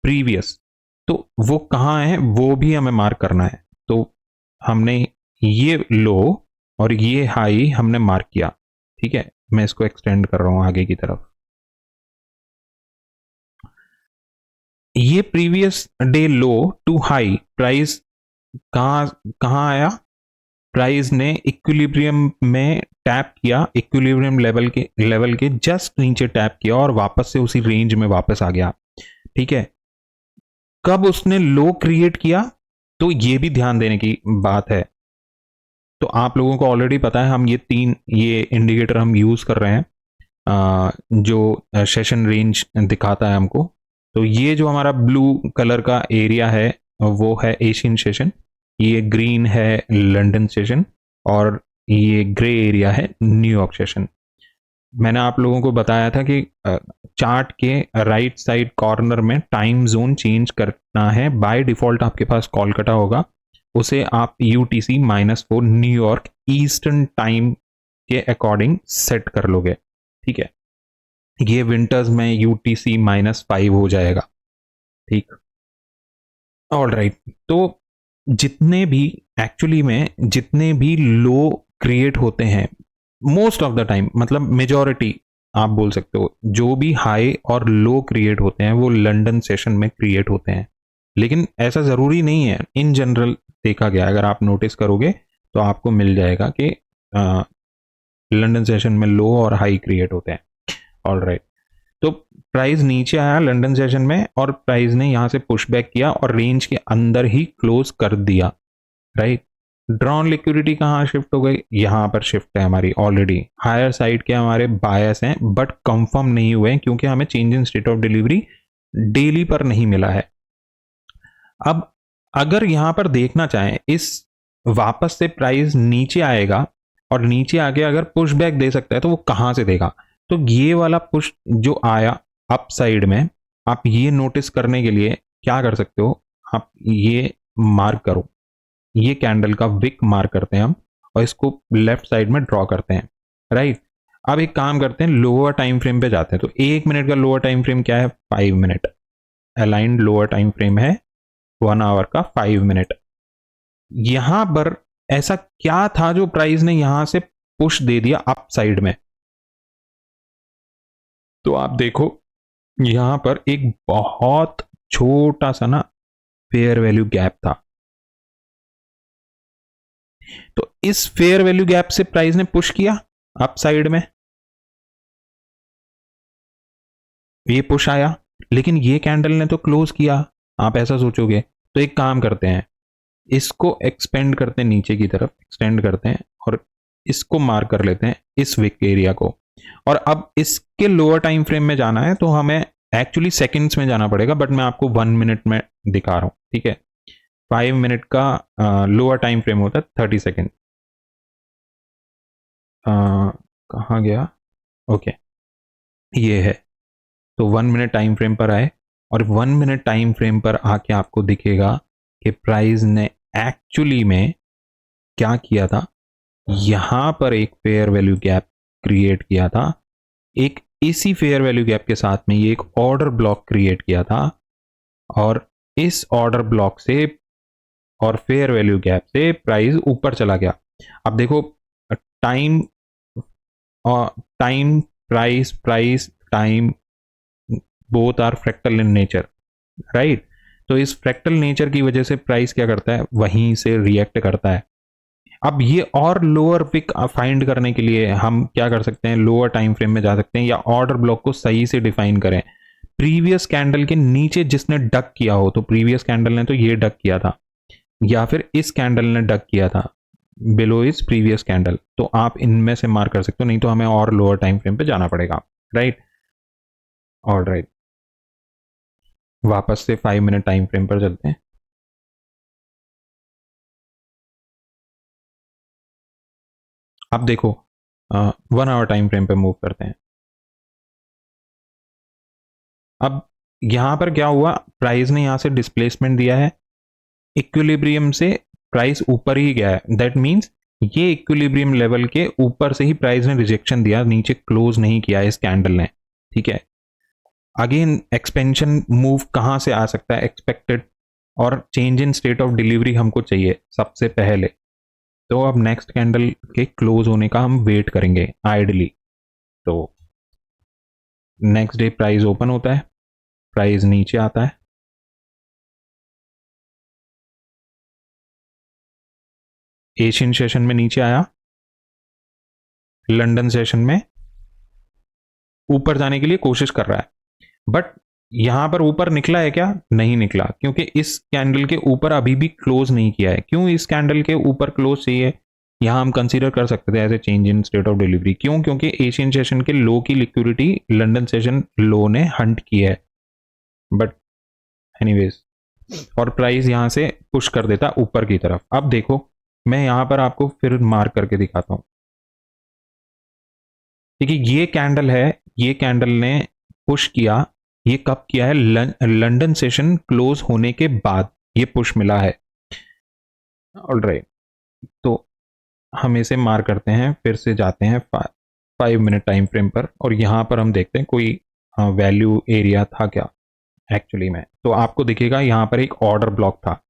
A: प्रीवियस, तो वो कहां है वो भी हमें मार्क करना है। तो हमने ये लो और ये हाई हमने मार्क किया, ठीक है। मैं इसको एक्सटेंड कर रहा हूं आगे की तरफ। ये previous day low to high price कहां कहां आया? प्राइस ने इक्विलिब्रियम में टैप किया, इक्विलिब्रियम लेवल के जस्ट नीचे टैप किया और वापस से उसी रेंज में वापस आ गया, ठीक है। कब उसने लो क्रिएट किया? तो ये भी ध्यान देने की बात है। तो आप लोगों को ऑलरेडी पता है, हम ये इंडिकेटर हम यूज कर रहे हैं जो सेशन रेंज दिखाता है हमको। तो ये जो हमारा ब्लू कलर का एरिया है वो है एशियन सेशन, ये ग्रीन है लंदन सेशन और ये ग्रे एरिया है न्यूयॉर्क सेशन। मैंने आप लोगों को बताया था कि चार्ट के राइट साइड कॉर्नर में टाइम जोन चेंज करना है। बाय डिफॉल्ट आपके पास कोलकाता होगा, उसे आप UTC -4 न्यूयॉर्क ईस्टर्न टाइम के अकॉर्डिंग सेट कर लोगे, ठीक है। ये विंटर्स में UTC -5 हो जाएगा, ठीक। ऑल राइट, तो जितने भी एक्चुअली में जितने भी लो क्रिएट होते हैं मोस्ट ऑफ द टाइम, मतलब मेजॉरिटी आप बोल सकते हो, जो भी हाई और लो क्रिएट होते हैं वो लंदन सेशन में क्रिएट होते हैं। लेकिन ऐसा जरूरी नहीं है, इन जनरल देखा गया, अगर आप नोटिस करोगे तो आपको मिल जाएगा कि लंदन सेशन में लो और हाई क्रिएट होते हैं। ऑल राइट, तो प्राइस नीचे आया लंदन सेशन में और प्राइस ने यहां से पुशबैक किया और रेंज के अंदर ही क्लोज कर दिया, राइट। ड्रॉन लिक्विडिटी कहाँ शिफ्ट हो गई? यहां पर शिफ्ट है हमारी ऑलरेडी। हायर साइड के हमारे बायस हैं बट कंफर्म नहीं हुए क्योंकि हमें change in state of delivery daily पर नहीं मिला है। अब अगर यहां पर देखना चाहें, इस वापस से प्राइस नीचे आएगा और नीचे आके अगर पुश बैक दे सकता है तो वो कहां से देगा? तो ये वाला पुश जो आया अप साइड में, आप ये नोटिस करने के लिए क्या कर सकते हो, आप ये मार्क करो, ये कैंडल का विक मार्क करते हैं हम और इसको लेफ्ट साइड में ड्रॉ करते हैं, राइट। अब एक काम करते हैं, लोअर टाइम फ्रेम पे जाते हैं। तो 1 मिनट का लोअर टाइम फ्रेम क्या है? 5 minute. Aligned lower time frame है 1 आवर का 5 मिनट। यहां पर ऐसा क्या था जो प्राइस ने यहां से पुश दे दिया अप साइड में? तो आप देखो यहां पर एक बहुत छोटा सा ना फेयर वैल्यू गैप था। तो इस फेयर वैल्यू गैप से प्राइस ने पुश किया अप साइड में, ये पुश आया, लेकिन ये कैंडल ने तो क्लोज किया। आप ऐसा सोचोगे तो एक काम करते हैं, इसको एक्सपेंड करते हैं, नीचे की तरफ एक्सटेंड करते हैं और इसको मार्क कर लेते हैं, इस विक एरिया को। और अब इसके लोअर टाइम फ्रेम में जाना है तो हमें एक्चुअली सेकंड्स में जाना पड़ेगा, बट मैं आपको 1 मिनट में दिखा रहा हूं, ठीक है। 5 मिनट का लोअर टाइम फ्रेम होता है 30 सेकेंड। कहाँ गया? ओके, ये है। तो 1 मिनट टाइम फ्रेम पर आए और 1 मिनट टाइम फ्रेम पर आके आपको दिखेगा कि प्राइस ने एक्चुअली में क्या किया था। यहां पर एक फेयर वैल्यू गैप क्रिएट किया था, एक इसी फेयर वैल्यू गैप के साथ में ये एक ऑर्डर ब्लॉक क्रिएट किया था, और इस ऑर्डर ब्लॉक से और फेयर वैल्यू गैप से प्राइस ऊपर चला गया। अब देखो, time time price price time both are fractal in nature, right. तो इस फ्रैक्टल नेचर की वजह से प्राइस क्या करता है, वहीं से रिएक्ट करता है। अब ये और लोअर पिक फाइंड करने के लिए हम क्या कर सकते हैं, लोअर टाइम फ्रेम में जा सकते हैं या ऑर्डर ब्लॉक को सही से डिफाइन करें। प्रीवियस कैंडल के नीचे जिसने डक किया हो, तो प्रीवियस कैंडल ने तो ये डक किया था, या फिर इस कैंडल ने डक किया था बिलो इज प्रीवियस कैंडल, तो आप इनमें से मार्क कर सकते हो, नहीं तो हमें और लोअर टाइम फ्रेम पे जाना पड़ेगा, राइट। ऑल राइट, वापस से 5 मिनट टाइम फ्रेम पर चलते हैं। अब देखो, 1 आवर टाइम फ्रेम पे मूव करते हैं। अब यहां पर क्या हुआ, प्राइस ने यहां से डिस्प्लेसमेंट दिया है, इक्विलिब्रियम से प्राइस ऊपर ही गया है। दैट मींस ये इक्विलिब्रियम लेवल के ऊपर से ही प्राइस ने रिजेक्शन दिया, नीचे क्लोज नहीं किया इस कैंडल ने, ठीक है। अगेन एक्सपेंशन मूव कहां से आ सकता है, एक्सपेक्टेड, और change in state of delivery हमको चाहिए सबसे पहले। तो अब नेक्स्ट कैंडल के क्लोज होने का हम वेट करेंगे आइडली। तो नेक्स्ट डे प्राइस ओपन होता है, प्राइस नीचे आता है, एशियन सेशन में नीचे आया, लंदन सेशन में ऊपर जाने के लिए कोशिश कर रहा है, बट यहां पर ऊपर निकला है क्या, नहीं निकला, क्योंकि इस कैंडल के ऊपर अभी भी क्लोज नहीं किया है। क्यों इस कैंडल के ऊपर क्लोज चाहिए, यहां हम कंसीडर कर सकते थे as a change in state of delivery. क्यों, क्योंकि एशियन सेशन के लो की लिक्विडिटी लंदन सेशन लो ने हंट की है, बट एनीवेज, और प्राइस यहां से पुश कर देता ऊपर की तरफ। अब देखो, मैं यहां पर आपको फिर मार्क करके दिखाता हूं, ठीक है। ये कैंडल है, ये कैंडल ने पुश किया, ये कब किया है, लंदन सेशन क्लोज होने के बाद ये पुश मिला है। ऑलराइट, तो हम इसे मार्क करते हैं, फिर से जाते हैं 5 मिनट टाइम फ्रेम पर, और यहां पर हम देखते हैं कोई वैल्यू एरिया था क्या एक्चुअली में। तो आपको दिखेगा यहां पर एक ऑर्डर ब्लॉक था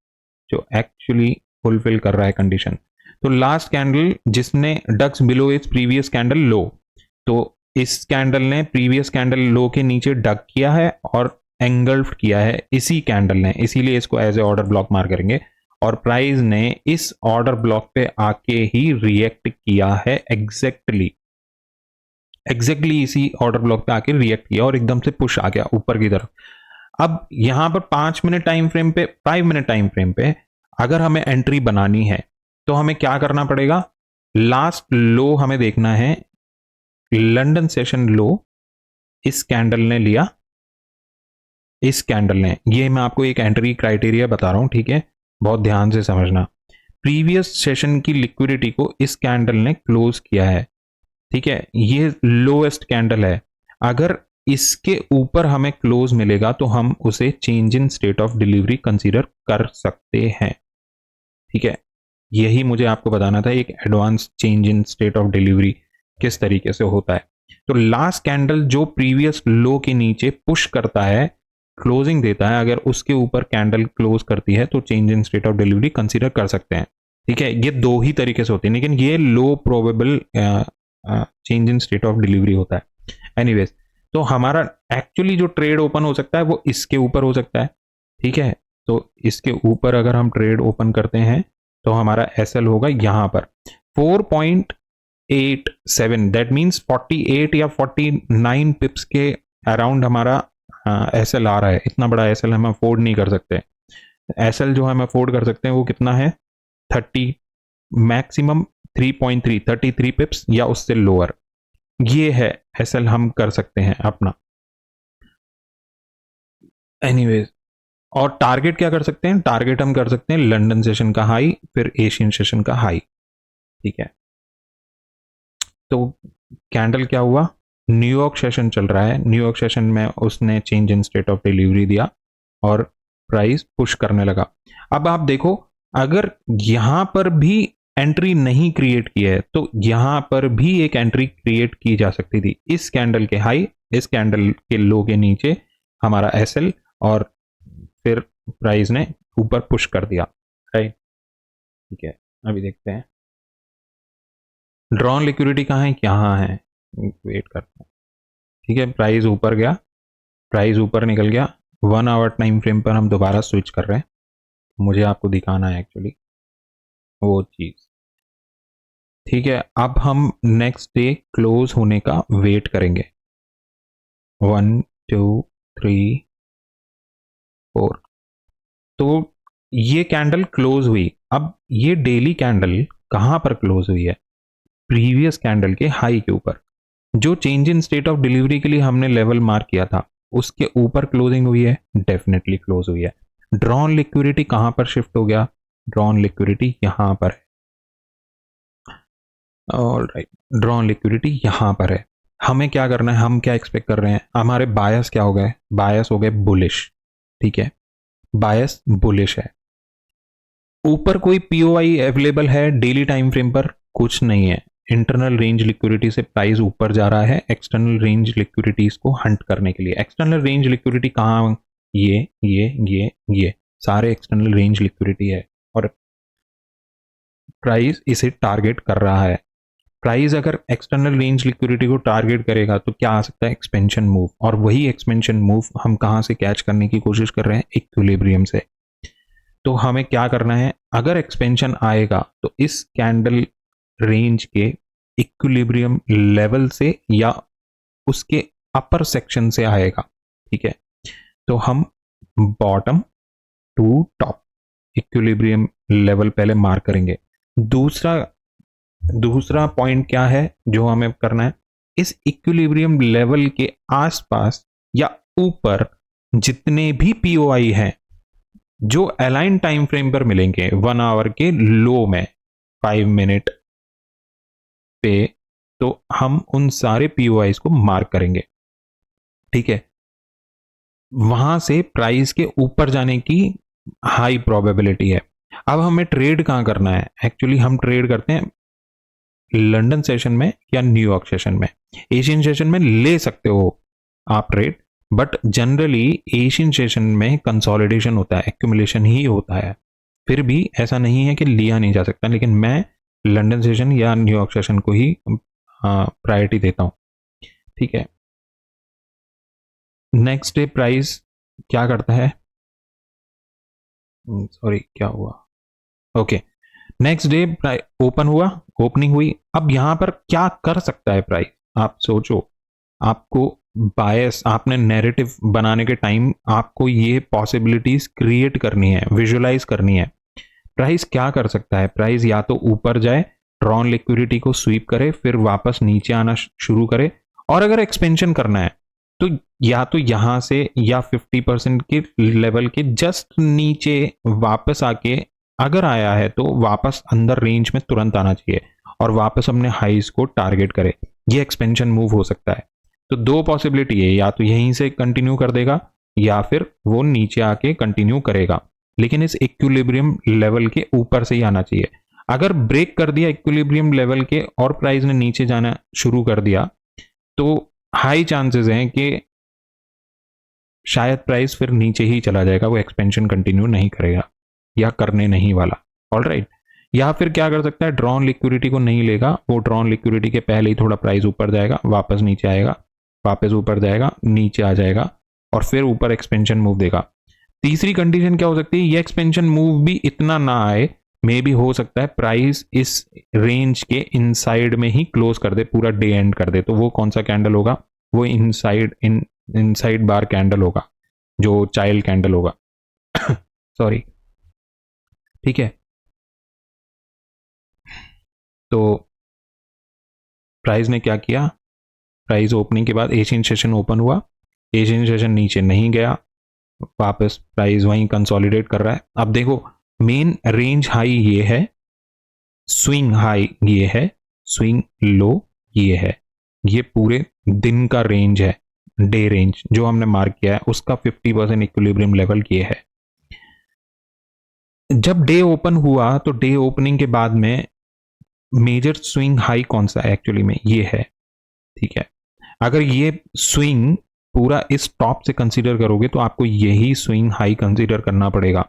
A: जो एक्चुअली फुलफिल कर रहा है कंडीशन। तो लास्ट कैंडल जिसने ducks below its previous candle low, तो इस कैंडल ने प्रीवियस कैंडल लो के नीचे डक किया है और एंगल्फ किया है इसी कैंडल ने, इसीलिए इसको as a order block mark करेंगे। और प्राइस ने इस ऑर्डर ब्लॉक पे आके ही रिएक्ट किया है, एग्जैक्टली इसी ऑर्डर ब्लॉक पे आके रिएक्ट किया और एकदम से पुश आ गया ऊपर की तरफ। अब यहां पर 5 मिनट टाइम फ्रेम पे, 5 मिनट टाइम फ्रेम पे अगर हमें एंट्री बनानी है तो हमें क्या करना पड़ेगा, लास्ट लो हमें देखना है, लंदन सेशन लो इस कैंडल ने लिया, इस कैंडल ने, ये मैं आपको एक एंट्री क्राइटेरिया बता रहा हूं, ठीक है, बहुत ध्यान से समझना। प्रीवियस सेशन की लिक्विडिटी को इस कैंडल ने क्लोज किया है, ठीक है, ये लोएस्ट कैंडल है। अगर इसके ऊपर हमें क्लोज मिलेगा तो हम उसे change in state of delivery consider कर सकते हैं, ठीक है। यही मुझे आपको बताना था, एक advance change in state of delivery किस तरीके से होता है। तो लास्ट कैंडल जो प्रीवियस लो के नीचे पुश करता है, क्लोजिंग देता है, अगर उसके ऊपर कैंडल क्लोज करती है तो change in state of delivery consider कर सकते हैं, ठीक है। ये दो ही तरीके से होते हैं, लेकिन ये low probable change in state of delivery होता है। एनीवेज, तो हमारा एक्चुअली जो ट्रेड ओपन हो सकता है वो इसके ऊपर हो सकता है, ठीक है। तो इसके ऊपर अगर हम ट्रेड ओपन करते हैं तो हमारा एसएल होगा यहां पर 4.87, दैट मींस 48 या 49 पिप्स के अराउंड हमारा एसएल आ रहा है। इतना बड़ा एसएल हम अफोर्ड नहीं कर सकते, एसएल जो हम अफोर्ड कर सकते हैं वो कितना है, 30, मैक्सिमम 3.3, 33 पिप्स या उससे लोअर, ये है एसएल हम कर सकते हैं अपना। एनीवेज, और टारगेट क्या कर सकते हैं, टारगेट हम कर सकते हैं लंदन सेशन का हाई, फिर एशियन सेशन का हाई। ठीक है, तो कैंडल क्या हुआ, न्यूयॉर्क सेशन चल रहा है, न्यूयॉर्क सेशन में उसने change in state of delivery दिया और प्राइस पुश करने लगा। अब आप देखो, अगर यहां पर भी एंट्री नहीं क्रिएट की है तो यहां पर भी एक एंट्री क्रिएट की जा सकती थी, इस कैंडल के हाई, इस कैंडल के लो के नीचे हमारा एसएल, और फिर प्राइस ने ऊपर पुश कर दिया, राइट। ठीक है, अभी देखते हैं ड्रॉन लिक्विडिटी कहाँ है, यहाँ है, वेट करते हैं। ठीक है, प्राइस ऊपर गया, प्राइस ऊपर निकल गया, 1 आवर टाइम फ्रेम पर हम दोबारा स्विच कर रहे हैं, मुझे आपको दिखाना है एक्चुअली वो चीज़। ठीक है, अब हम नेक्स्ट डे क्लोज होने का वेट करेंगे, 1 2 3 4, तो ये कैंडल क्लोज हुई। अब ये डेली कैंडल कहां पर क्लोज हुई है, प्रीवियस कैंडल के हाई के ऊपर, जो change in state of delivery के लिए हमने लेवल मार्क किया था उसके ऊपर क्लोजिंग हुई है, डेफिनेटली क्लोज हुई है। ड्रॉन लिक्विडिटी कहां पर शिफ्ट हो गया, ड्रॉन लिक्विडिटी यहां पर है, ऑलराइट, ड्रॉन लिक्विडिटी यहां पर है। हमें क्या करना है, हम क्या एक्सपेक्ट कर रहे हैं, हमारे बायस क्या हो गए, बायस हो गए बुलिश। ठीक है, बायस बुलिश है। ऊपर कोई पीओआई अवेलेबल है डेली टाइम फ्रेम पर, कुछ नहीं है। इंटरनल रेंज लिक्विडिटी से प्राइस ऊपर जा रहा है एक्सटर्नल रेंज लिक्विडिटीज को हंट करने के लिए। एक्सटर्नल रेंज लिक्विडिटी कहाँ, ये सारे एक्सटर्नल रेंज लिक्विडिटी है और प्राइस इसे टारगेट कर रहा है। प्राइस अगर एक्सटर्नल रेंज लिक्विडिटी को टारगेट करेगा तो क्या आ सकता है, एक्सपेंशन मूव, और वही एक्सपेंशन मूव हम कहां से कैच करने की कोशिश कर रहे हैं, इक्विलिब्रियम से। तो हमें क्या करना है, अगर एक्सपेंशन आएगा तो इस कैंडल रेंज के इक्विलिब्रियम लेवल से या उसके अपर सेक्शन से आएगा। ठीक है, तो हम bottom to top equilibrium level पहले मार्क करेंगे। दूसरा पॉइंट क्या है जो हमें करना है, इस इक्विलिब्रियम लेवल के आसपास या ऊपर जितने भी पीओआई हैं जो अलाइन टाइम फ्रेम पर मिलेंगे 1 आवर के लो में 5 मिनट पे, तो हम उन सारे पीओआईज को मार्क करेंगे। ठीक है, वहां से प्राइस के ऊपर जाने की हाई प्रोबेबिलिटी है। अब हमें ट्रेड कहां करना है, एक्चुअली हम ट्रेड करते हैं लंदन सेशन में या न्यूयॉर्क सेशन में। एशियन सेशन में ले सकते हो आप trade, but generally Asian session में कंसोलिडेशन होता है, एक्यूमुलेशन ही होता है। फिर भी ऐसा नहीं है कि लिया नहीं जा सकता, लेकिन मैं लंदन सेशन या न्यूयॉर्क सेशन को ही प्रायोरिटी देता हूं। ठीक है, नेक्स्ट डे प्राइस क्या करता है, सॉरी क्या हुआ, ओके, नेक्स्ट डे ओपन हुआ, ओपनिंग हुई। अब यहां पर क्या कर सकता है प्राइस, आप सोचो, आपको बायस, आपने नैरेटिव बनाने के टाइम आपको ये पॉसिबिलिटीज क्रिएट करनी है, विजुअलाइज करनी है। प्राइस क्या कर सकता है, प्राइस या तो ऊपर जाए, ड्रॉन लिक्विडिटी को स्वीप करे, फिर वापस नीचे आना शुरू करे, और अगर एक्सपेंशन करना है तो या तो यहां से या 50% के लेवल के जस्ट नीचे वापस आके, अगर आया है तो वापस अंदर रेंज में तुरंत आना चाहिए और वापस अपने हाइज को टारगेट करे। ये एक्सपेंशन मूव हो सकता है। तो दो पॉसिबिलिटी है, या तो यहीं से कंटिन्यू कर देगा या फिर वो नीचे आके कंटिन्यू करेगा, लेकिन इस इक्विलिब्रियम लेवल के ऊपर से ही आना चाहिए। अगर ब्रेक कर दिया इक्विलिब्रियम लेवल के और प्राइस ने नीचे जाना शुरू कर दिया तो हाई चांसेस हैं कि शायद प्राइस फिर नीचे ही चला जाएगा, वो एक्सपेंशन कंटिन्यू नहीं करेगा या करने नहीं वाला। ऑलराइट, या फिर क्या कर सकता है, ड्रॉन लिक्विडिटी को नहीं लेगा, वो ड्रॉन लिक्विडिटी के पहले ही थोड़ा प्राइस ऊपर जाएगा, वापस नीचे आएगा, वापस ऊपर जाएगा, नीचे आ जाएगा और फिर ऊपर एक्सपेंशन मूव देगा। तीसरी कंडीशन क्या हो सकती है, ये एक्सपेंशन मूव भी इतना ना आए, मे भी हो सकता है प्राइस इस रेंज के इनसाइड में ही क्लोज कर दे, पूरा डे एंड कर दे। तो वो कौन सा कैंडल होगा, वो इनसाइड बार कैंडल होगा, जो चाइल्ड कैंडल होगा सॉरी, ठीक है, तो प्राइस ने क्या किया, प्राइस ओपनिंग के बाद एशियन सेशन ओपन हुआ, एशियन सेशन नीचे नहीं गया, वापस प्राइस वहीं कंसोलिडेट कर रहा है। अब देखो मेन रेंज हाई ये है, स्विंग हाई ये है, स्विंग लो ये है, ये पूरे दिन का रेंज है, डे रेंज जो हमने मार्क किया है उसका 50% इक्विलिब्रियम लेवल ये है। जब डे ओपन हुआ तो डे ओपनिंग के बाद में मेजर स्विंग हाई कौन सा है एक्चुअली में, ये है। ठीक है, अगर ये स्विंग पूरा इस टॉप से कंसीडर करोगे तो आपको यही स्विंग हाई कंसीडर करना पड़ेगा।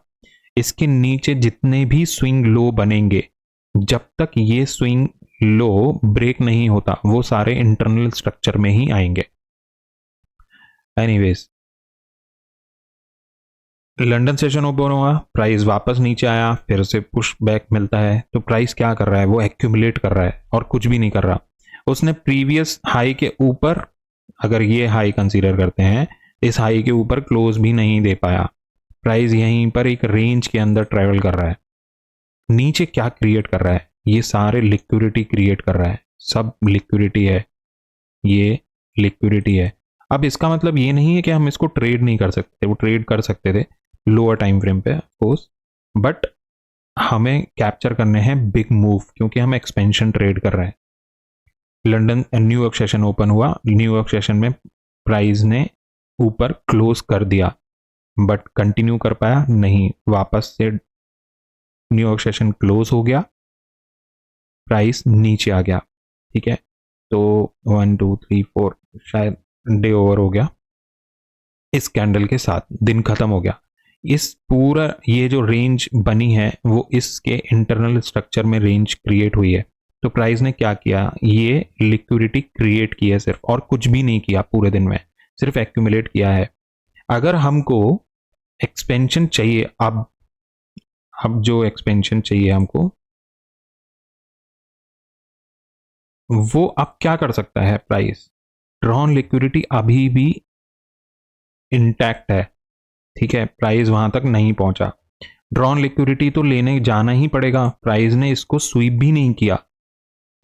A: इसके नीचे जितने भी स्विंग लो बनेंगे, जब तक ये स्विंग लो ब्रेक नहीं होता, वो सारे इंटरनल स्ट्रक्चर में ही आएंगे। एनीवेज, लंदन सेशन ओपन हुआ, प्राइस वापस नीचे आया, फिर से पुश बैक मिलता है, तो प्राइस क्या कर रहा है, वो एक्यूमुलेट कर रहा है और कुछ भी नहीं कर रहा। उसने प्रीवियस हाई के ऊपर, अगर ये हाई कंसीडर करते हैं, इस हाई के ऊपर क्लोज भी नहीं दे पाया, प्राइस यहीं पर एक रेंज के अंदर ट्रेवल कर रहा है। नीचे क्या क्रिएट कर रहा है, ये सारे लिक्विडिटी क्रिएट कर रहा है, सब लिक्विडिटी है, ये लिक्विडिटी है। अब इसका मतलब ये नहीं है कि हम इसको ट्रेड नहीं कर सकते, वो ट्रेड कर सकते थे लोअर टाइम फ्रेम पे ऑफकोर्स, बट हमें कैप्चर करने हैं बिग मूव, क्योंकि हम एक्सपेंशन ट्रेड कर रहे हैं। लंदन न्यूयॉर्क सेशन ओपन हुआ, न्यूयॉर्क सेशन में प्राइस ने ऊपर क्लोज कर दिया, बट कंटिन्यू कर पाया नहीं, वापस से न्यूयॉर्क सेशन क्लोज हो गया, प्राइस नीचे आ गया। ठीक है, तो 1 2 3 4 शायद डे ओवर हो गया, इस कैंडल के साथ दिन खत्म हो गया। इस पूरा ये जो रेंज बनी है वो इसके इंटरनल स्ट्रक्चर में रेंज क्रिएट हुई है। तो प्राइस ने क्या किया, ये लिक्विडिटी क्रिएट की है सिर्फ, और कुछ भी नहीं किया पूरे दिन में, सिर्फ एक्यूमुलेट किया है। अगर हमको एक्सपेंशन चाहिए, अब जो एक्सपेंशन चाहिए हमको, वो अब क्या कर सकता है प्राइस, ड्रॉन लिक्विडिटी अभी भी इंटैक्ट है। ठीक है, प्राइस वहां तक नहीं पहुंचा, ड्रॉन लिक्विडिटी तो लेने जाना ही पड़ेगा, प्राइस ने इसको स्वीप भी नहीं किया।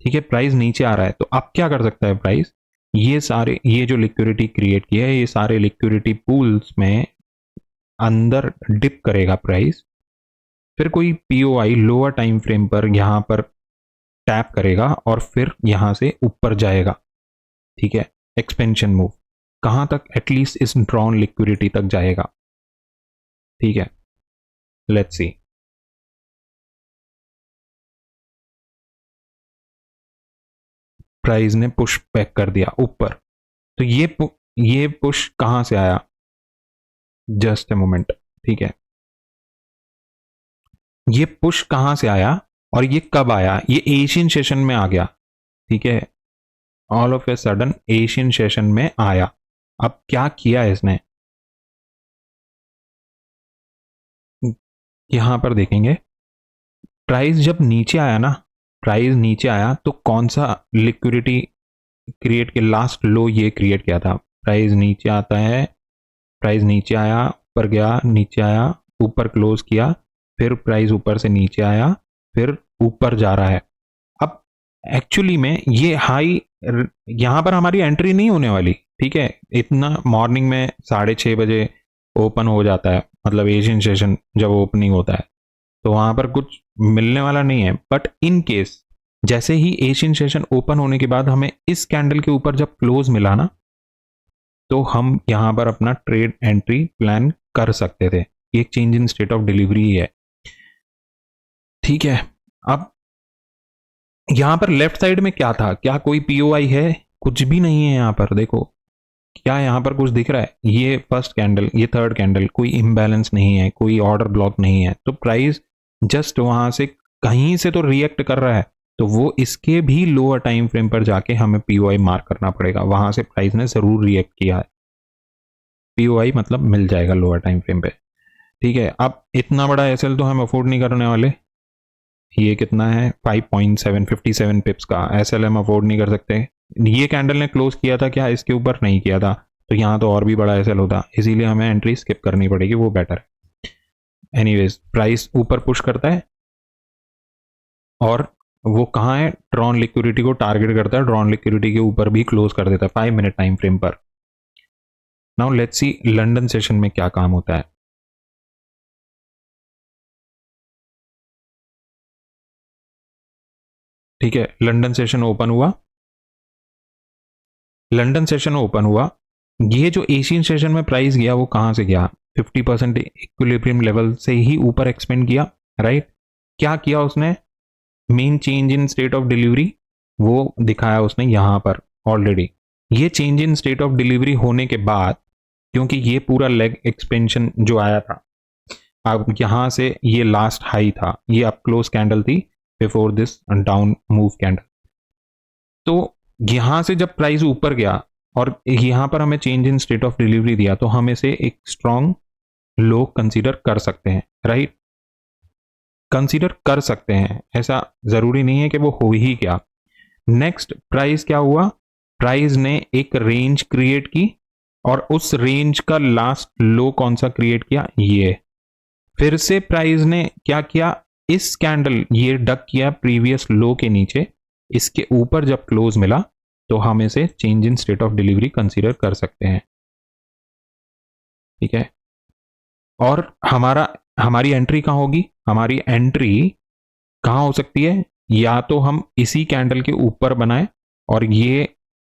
A: ठीक है, प्राइस नीचे आ रहा है, तो अब क्या कर सकता है प्राइस, ये जो लिक्विडिटी क्रिएट किया है, ये सारे लिक्विडिटी पूल्स में अंदर डिप करेगा प्राइस, फिर कोई पीओआई लोअर टाइम फ्रेम पर यहां पर टैप करेगा और फिर यहां से ऊपर जाएगा। ठीक है, एक्सपेंशन मूव कहां तक, एटलीस्ट इस ड्रॉन लिक्विडिटी तक जाएगा। ठीक है, लेट्स सी। प्राइस ने पुश बैक कर दिया ऊपर, तो ये पुश कहां से आया, जस्ट ए मोमेंट। ठीक है, ये पुश कहां से आया और ये कब आया, ये एशियन सेशन में आ गया। ठीक है, all of a sudden Asian session में आया। अब क्या किया इसने, यहां पर देखेंगे, प्राइस जब नीचे आया ना, प्राइस नीचे आया तो कौन सा लिक्विडिटी क्रिएट के लास्ट लो ये क्रिएट किया था, प्राइस नीचे आता है, प्राइस नीचे आया, ऊपर गया, नीचे आया, ऊपर क्लोज किया, फिर प्राइस ऊपर से नीचे आया, फिर ऊपर जा रहा है। अब एक्चुअली में ये हाई, यहां पर हमारी एंट्री नहीं होने वाली। ठीक है, इतना मॉर्निंग में 6:30 बजे ओपन हो जाता है, मतलब एशियन सेशन जब ओपनिंग होता है, तो वहां पर कुछ मिलने वाला नहीं है। बट इन केस जैसे ही एशियन सेशन ओपन होने के बाद हमें इस कैंडल के ऊपर जब क्लोज मिला ना, तो हम यहां पर अपना ट्रेड एंट्री प्लान कर सकते थे। एक change in state of delivery है। ठीक है, अब यहां पर लेफ्ट साइड में क्या था, क्या कोई पीओआई है, कुछ भी नहीं है यहां पर। देखो क्या यहां पर कुछ दिख रहा है, ये फर्स्ट कैंडल, ये थर्ड कैंडल, कोई इम्बैलेंस नहीं है, कोई ऑर्डर ब्लॉक नहीं है, तो प्राइस जस्ट वहां से कहीं से तो रिएक्ट कर रहा है, तो वो इसके भी लोअर टाइम फ्रेम पर जाके हमें पीओआई मार्क करना पड़ेगा, वहां से प्राइस ने जरूर रिएक्ट किया है, पीओआई मतलब मिल जाएगा लोअर टाइम फ्रेम पे। ठीक है, अब इतना बड़ा एसएल तो हम अफोर्ड नहीं करने वाले, ये कितना है 5.757 पिप्स का एसएल हम अफोर्ड नहीं कर सकते। ये कैंडल ने क्लोज किया था क्या, इसके ऊपर नहीं किया था, तो यहाँ तो और भी बड़ा एसएल होता, इसीलिए हमें एंट्री स्किप करनी पड़ेगी, वो बेटर है। एनीवेज प्राइस ऊपर पुश करता है और वो कहाँ है, ड्रॉन लिक्विडिटी को टारगेट करता है, ड्रॉन लिक्विडिटी के ऊपर भी क्लोज कर देता है 5 मिनट टाइम फ्रेम पर। Now let's see London session में क्या काम होता है। ठीक है, लंदन सेशन ओपन हुआ, लंदन सेशन ओपन हुआ, ये जो एशियन सेशन में प्राइस गया वो कहां से गया, 50% इक्विलिब्रियम लेवल से ही ऊपर एक्सपेंड किया, राइट। क्या किया उसने, main change in state of delivery वो दिखाया उसने यहां पर ऑलरेडी। ये change in state of delivery होने के बाद, क्योंकि ये पूरा लेग एक्सपेंशन जो आया था, अब यहां से ये लास्ट हाई था, ये अप क्लोज कैंडल थी before this down move candle. तो यहां से जब प्राइस ऊपर गया और यहां पर हमें change in state of delivery दिया, तो हम इसे एक स्ट्रॉन्ग लो कंसीडर कर सकते हैं, राइट। कंसीडर कर सकते हैं, ऐसा जरूरी नहीं है कि वो हो ही क्या। नेक्स्ट प्राइस क्या हुआ, प्राइस ने एक रेंज क्रिएट की और उस रेंज का लास्ट लो कौन सा क्रिएट किया, ये। फिर से प्राइस ने क्या किया, इस कैंडल ये डक किया प्रीवियस लो के नीचे, इसके ऊपर जब क्लोज मिला तो हम इसे change in state of delivery consider कर सकते हैं। ठीक है, और हमारी एंट्री कहां होगी, हमारी एंट्री कहां हो सकती है, या तो हम इसी कैंडल के ऊपर बनाए और ये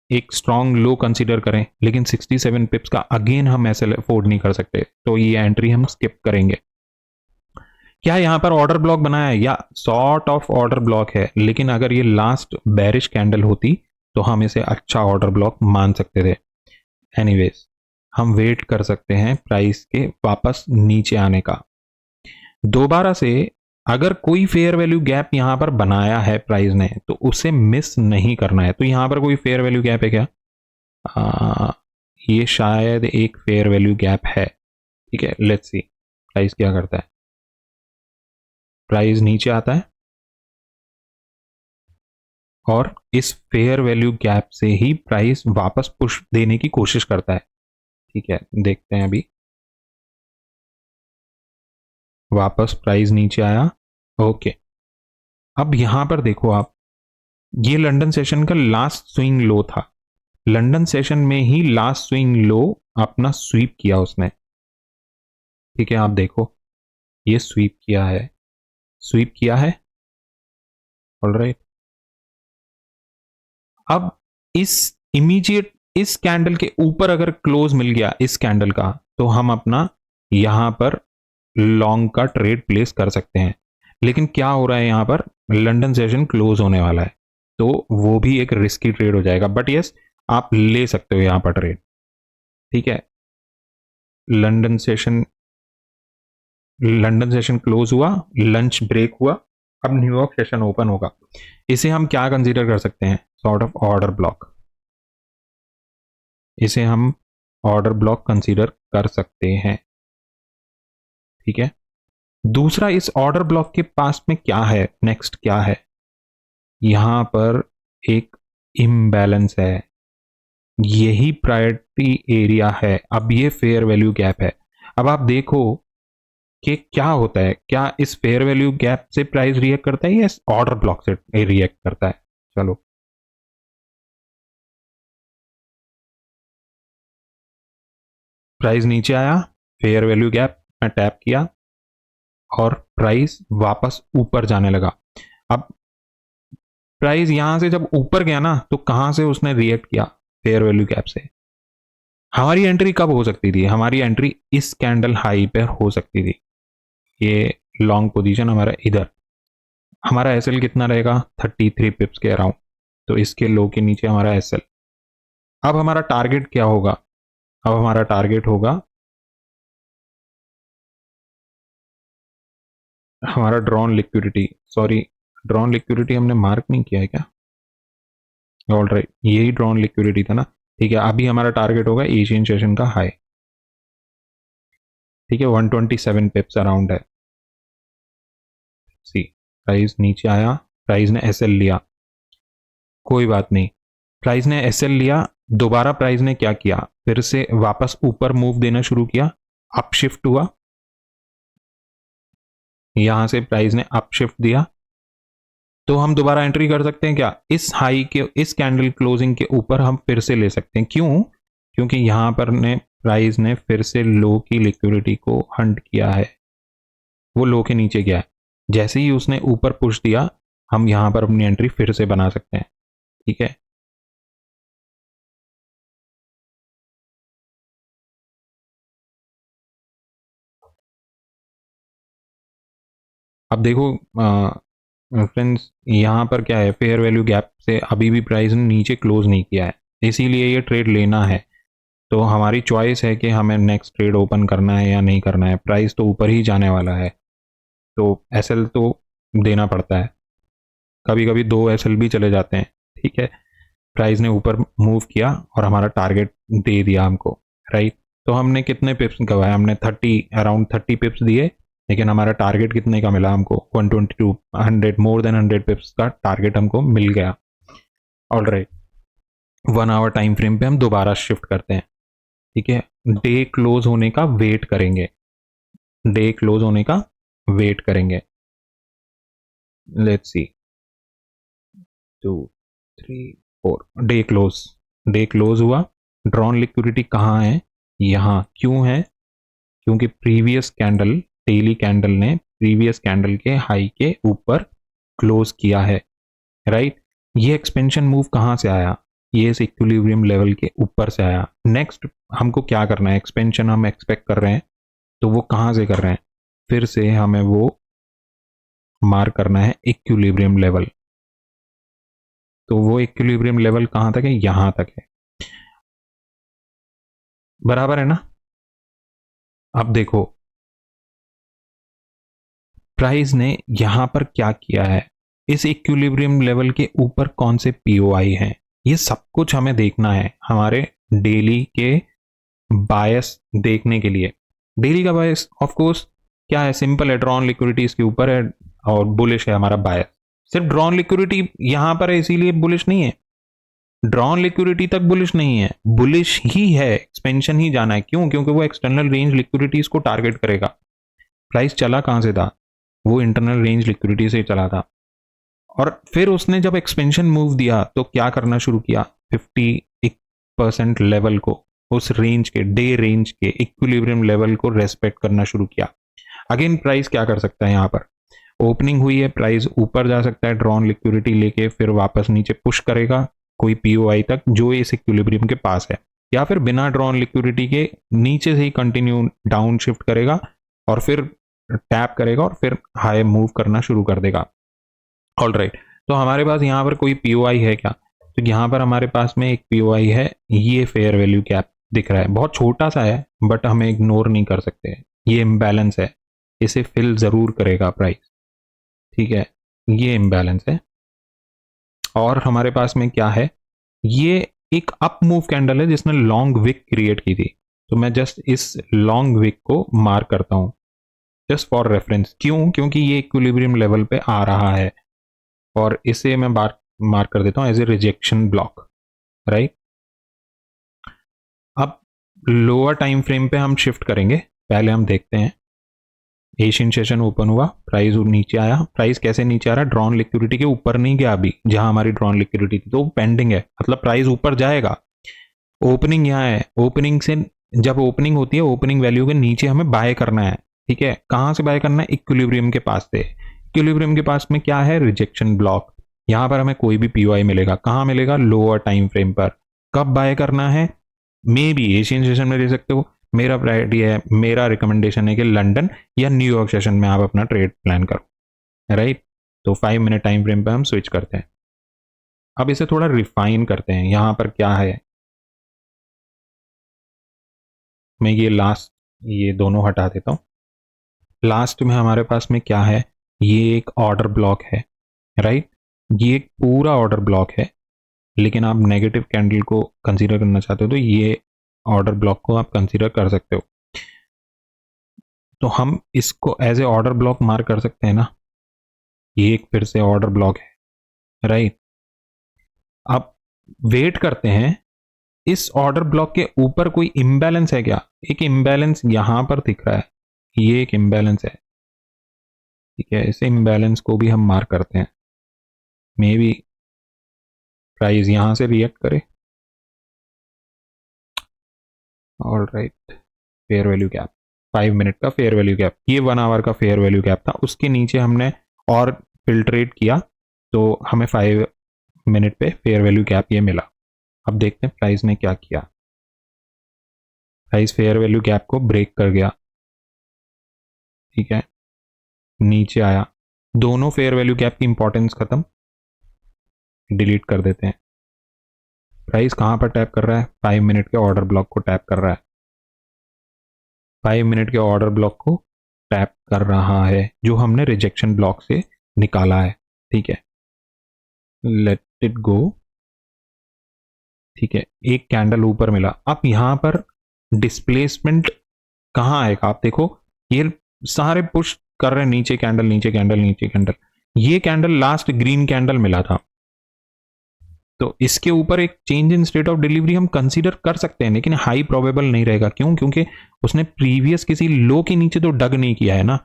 A: एक स्ट्रॉन्ग लो कंसीडर करें, लेकिन 67 पिप्स का अगेन हम ऐसे अफोर्ड नहीं कर सकते, तो ये एंट्री हम स्किप करेंगे। क्या यहां पर ऑर्डर ब्लॉक बनाया है, या सॉर्ट ऑफ ऑर्डर ब्लॉक है, लेकिन अगर ये लास्ट बेरिश कैंडल होती तो हम इसे अच्छा ऑर्डर ब्लॉक मान सकते थे। एनीवेज हम वेट कर सकते हैं प्राइस के वापस नीचे आने का। दोबारा से अगर कोई फेयर वैल्यू गैप यहां पर बनाया है प्राइस ने, तो उसे मिस नहीं करना है। तो यहां पर कोई फेयर वैल्यू गैप है क्या, ये शायद एक फेयर वैल्यू गैप है। ठीक है, लेट्स सी प्राइस क्या करता है। प्राइस नीचे आता है और इस फेयर वैल्यू गैप से ही प्राइस वापस पुश देने की कोशिश करता है। ठीक है, देखते हैं अभी, वापस प्राइस नीचे आया, ओके। अब यहां पर देखो आप, ये लंदन सेशन का लास्ट स्विंग लो था, लंदन सेशन में ही लास्ट स्विंग लो अपना स्वीप किया उसने। ठीक है, आप देखो ये स्वीप किया है, स्वीप किया है, ऑलराइट। अब इस इमीडिएट इस कैंडल के ऊपर अगर क्लोज मिल गया इस कैंडल का, तो हम अपना यहां पर लॉन्ग का ट्रेड प्लेस कर सकते हैं। लेकिन क्या हो रहा है, यहां पर लंदन सेशन क्लोज होने वाला है, तो वो भी एक रिस्की ट्रेड हो जाएगा, बट यस आप ले सकते हो यहां पर ट्रेड। ठीक है, लंदन सेशन क्लोज हुआ, लंच ब्रेक हुआ, अब न्यूयॉर्क सेशन ओपन होगा। इसे हम क्या कंसीडर कर सकते हैं, सॉर्ट ऑफ ऑर्डर ब्लॉक। इसे हम ऑर्डर ब्लॉक कंसीडर कर सकते हैं। ठीक है, दूसरा इस ऑर्डर ब्लॉक के पास में क्या है, नेक्स्ट क्या है, यहां पर एक इम्बैलेंस है, यही प्रायोरिटी एरिया है। अब ये फेयर वैल्यू गैप है। अब आप देखो कि क्या होता है, क्या इस फेयर वैल्यू गैप से प्राइस रिएक्ट करता है या इस ऑर्डर ब्लॉक से रिएक्ट करता है। चलो प्राइस नीचे आया, फेयर वैल्यू गैप में टैप किया और प्राइस वापस ऊपर जाने लगा। अब प्राइस यहां से जब ऊपर गया ना, तो कहां से उसने रिएक्ट किया, फेयर वैल्यू गैप से। हमारी एंट्री कब हो सकती थी, हमारी एंट्री इस कैंडल हाई पर हो सकती थी। ये लॉन्ग पोजीशन हमारा इधर, हमारा एसएल कितना रहेगा 33 पिप्स के अराउंड, तो इसके लो के नीचे हमारा एसएल। अब हमारा टारगेट क्या होगा, अब हमारा टारगेट होगा हमारा drawn liquidity, sorry drawn liquidity हमने मार्क नहीं किया है क्या, ऑलराइट यही ड्रॉन लिक्विडिटी था ना। ठीक है, अभी हमारा टारगेट होगा एशियन सेशन का हाई। ठीक है, 127 पिप्स अराउंड है। सी प्राइस नीचे आया, प्राइस ने एसएल लिया, कोई बात नहीं, प्राइस ने एसएल लिया, दोबारा प्राइस ने क्या किया, फिर से वापस ऊपर मूव देना शुरू किया, अप शिफ्ट हुआ, यहां से प्राइस ने अप शिफ्ट दिया, तो हम दोबारा एंट्री कर सकते हैं क्या? इस हाई के, इस कैंडल क्लोजिंग के ऊपर हम फिर से ले सकते हैं। क्यों? क्योंकि यहां पर ने प्राइस ने फिर से लो की लिक्विडिटी को हंट किया है, वो लो के नीचे गया है। जैसे ही उसने ऊपर पुश दिया, हम यहां पर अपनी एंट्री फिर से बना सकते हैं। ठीक है, अब देखो फ्रेंड्स, यहाँ पर क्या है, फेयर वैल्यू गैप से अभी भी प्राइस ने नीचे क्लोज नहीं किया है, इसीलिए ये ट्रेड लेना है। तो हमारी चॉइस है कि हमें नेक्स्ट ट्रेड ओपन करना है या नहीं करना है। प्राइस तो ऊपर ही जाने वाला है, तो एसएल तो देना पड़ता है। कभी कभी 2 एसएल भी चले जाते हैं। ठीक है, प्राइस ने ऊपर मूव किया और हमारा टारगेट दे दिया हमको, राइट। तो हमने कितने पिप्स गवाए? हमने 30, अराउंड 30 पिप्स दिए, लेकिन हमारा टारगेट कितने का मिला हमको? 122, 100, मोर देन 100 पिप्स का टारगेट हमको मिल गया। All right, 1 hour time frame पे हम दोबारा शिफ्ट करते हैं। ठीक है, डे क्लोज होने का वेट करेंगे, डे क्लोज होने का वेट करेंगे। लेट्स सी, 2, 3, 4, डे क्लोज हुआ। ड्रॉन लिक्विडिटी कहाँ है? यहाँ। क्यों है? क्योंकि प्रीवियस कैंडल, डेली कैंडल ने प्रीवियस कैंडल के हाई के ऊपर क्लोज किया है, राइट। ये एक्सपेंशन मूव कहाँ से आया? ये इस इक्विलिब्रियम लेवल के ऊपर से आया। नेक्स्ट हमको क्या करना है? एक्सपेंशन हम एक्सपेक्ट कर रहे हैं, तो वो कहाँ से कर रहे हैं? फिर से हमें वो मार्क करना है इक्विलिब्रियम लेवल। तो वो इक्विलिब्रियम लेवल कहाँ तक है? यहाँ तक है, बराबर है ना। अब देखो प्राइस ने यहां पर क्या किया है, इस इक्विलिब्रियम लेवल के ऊपर कौन से पीओआई हैं, ये सब कुछ हमें देखना है हमारे डेली के बायस देखने के लिए। डेली का बायस ऑफ कोर्स क्या है? सिंपल है, ड्रॉन लिक्विडिटी इसके ऊपर है और बुलिश है हमारा बायस। सिर्फ ड्रॉन लिक्विडिटी यहां पर है इसीलिए बुलिश नहीं है, ड्रॉन लिक्विडिटी तक बुलिश नहीं है, बुलिश ही है, एक्सपेंशन ही जाना है। क्यों? क्योंकि वो एक्सटर्नल रेंज लिक्विडिटीज को टारगेट करेगा। प्राइस चला कहां से था? वो इंटरनल रेंज लिक्विडिटी से चला था, और फिर उसने जब एक्सपेंशन मूव दिया तो क्या करना शुरू किया? 50% लेवल को, उस रेंज के, डे रेंज के इक्विलिब्रियम लेवल को रेस्पेक्ट करना शुरू किया। अगेन प्राइस क्या कर सकता है? यहाँ पर ओपनिंग हुई है, प्राइस ऊपर जा सकता है ड्रॉन लिक्विडिटी लेके, फिर वापस नीचे पुश करेगा कोई पीओआई तक जो इस इक्विलिब्रियम के पास है, या फिर बिना ड्रॉन लिक्विडिटी के नीचे से ही कंटिन्यू डाउन शिफ्ट करेगा और फिर टैप करेगा और फिर हाई मूव करना शुरू कर देगा। ऑल राइट, तो हमारे पास यहाँ पर कोई पीओआई है क्या? तो यहाँ पर हमारे पास में एक पीओआई है, ये फेयर वैल्यू गैप दिख रहा है, बहुत छोटा सा है बट हमें इग्नोर नहीं कर सकते। ये इम्बैलेंस है, इसे फिल जरूर करेगा प्राइस। ठीक है, ये इम्बैलेंस है। और हमारे पास में क्या है? ये एक अप मूव कैंडल है जिसने लॉन्ग विक क्रिएट की थी, तो मैं जस्ट इस लॉन्ग विक को मार्क करता हूं जस्ट फॉर रेफरेंस। क्यों? क्योंकि ये इक्विलिब्रियम लेवल पे आ रहा है, और इसे मैं मार्क कर देता हूं as a rejection block, right. अब लोअर टाइम फ्रेम पे हम शिफ्ट करेंगे। पहले हम देखते हैं, एशियन सेशन ओपन हुआ, प्राइस नीचे आया। प्राइस कैसे नीचे आ रहा है? ड्रॉन लिक्विडिटी के ऊपर नहीं गया अभी, जहां हमारी ड्रॉन लिक्विडिटी थी, तो पेंडिंग है, मतलब प्राइस ऊपर जाएगा। ओपनिंग यहाँ है, ओपनिंग से जब ओपनिंग होती है, ओपनिंग वैल्यू के नीचे हमें बाय करना है। ठीक है, कहां से बाय करना है? इक्विलिब्रियम के पास से। इक्विलिब्रियम के पास में क्या है? Rejection block. यहां पर हमें कोई भी पीओआई मिलेगा, कहां मिलेगा? लोअर टाइम फ्रेम पर। कब बाय करना है? मे बी एशियन सेशन में ले सकते हो, मेरा प्रायोरिटी है, मेरा रिकमेंडेशन है कि लंदन या न्यूयॉर्क सेशन में आप अपना ट्रेड प्लान करो, राइट। तो 5 मिनट टाइम फ्रेम पे हम स्विच करते हैं। अब इसे थोड़ा रिफाइन करते हैं। यहां पर क्या है, मैं ये लास्ट, ये दोनों हटा देता हूं। लास्ट में हमारे पास में क्या है? ये एक ऑर्डर ब्लॉक है, राइट। ये एक पूरा ऑर्डर ब्लॉक है, लेकिन आप नेगेटिव कैंडल को कंसीडर करना चाहते हो तो ये ऑर्डर ब्लॉक को आप कंसीडर कर सकते हो। तो हम इसको as a order block mark कर सकते हैं ना, ये एक फिर से ऑर्डर ब्लॉक है, राइट। अब वेट करते हैं, इस ऑर्डर ब्लॉक के ऊपर कोई इम्बैलेंस है क्या? एक इम्बैलेंस यहां पर दिख रहा है, ये एक इम्बैलेंस है, ठीक है, इस इम्बैलेंस को भी हम मार्क करते हैं। मे बी प्राइस यहाँ से रिएक्ट करे। All right, fair value gap 5 minute का फेयर वैल्यू गैप, ये 1 आवर का फेयर वैल्यू गैप था। उसके नीचे हमने और फिल्ट्रेट किया तो हमें 5 मिनट पे फेयर वैल्यू गैप ये मिला। अब देखते हैं प्राइस ने क्या किया। प्राइस फेयर वैल्यू गैप को ब्रेक कर गया, ठीक है, नीचे आया। दोनों फेयर वैल्यू गैप की इंपॉर्टेंस खत्म, डिलीट कर देते हैं। प्राइस कहां पर टैप कर रहा है? 5 मिनट के ऑर्डर ब्लॉक को टैप कर रहा है। 5 मिनट के ऑर्डर ब्लॉक को टैप कर रहा है, जो हमने रिजेक्शन ब्लॉक से निकाला है। ठीक है, लेट इट गो। ठीक है, एक कैंडल ऊपर मिला। अब यहां पर डिस्प्लेसमेंट कहां आएगा? आप देखो, ये सारे पुश कर रहे हैं नीचे, कैंडल नीचे, कैंडल नीचे, कैंडल। ये कैंडल लास्ट ग्रीन कैंडल मिला था, तो इसके ऊपर एक change in state of delivery हम कंसीडर कर सकते हैं, लेकिन हाई प्रोबेबल नहीं रहेगा। क्यों? क्योंकि उसने प्रीवियस किसी लो के नीचे तो डग नहीं किया है ना।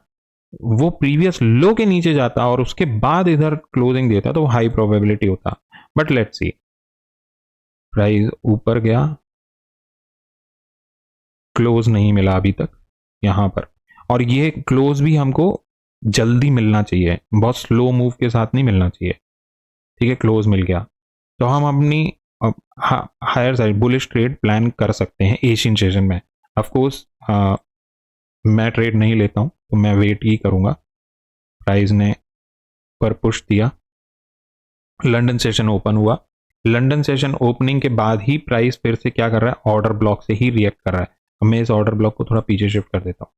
A: वो प्रीवियस लो के नीचे जाता और उसके बाद इधर क्लोजिंग देता तो हाई प्रोबेबिलिटी होता। बट लेट्स सी, प्राइस ऊपर गया, क्लोज नहीं मिला अभी तक यहां पर, और ये क्लोज भी हमको जल्दी मिलना चाहिए, बहुत स्लो मूव के साथ नहीं मिलना चाहिए। ठीक है, क्लोज मिल गया तो हम अपनी higher side bullish trade plan कर सकते हैं एशियन सेशन में। ऑफ कोर्स मैं ट्रेड नहीं लेता हूं, तो मैं वेट ही करूंगा। प्राइस ने पर पुश दिया, लंदन सेशन ओपन हुआ। लंदन सेशन ओपनिंग के बाद ही प्राइस फिर से क्या कर रहा है? ऑर्डर ब्लॉक से ही रिएक्ट कर रहा है। अब मैं इस ऑर्डर ब्लॉक को थोड़ा पीछे शिफ्ट कर देता हूं।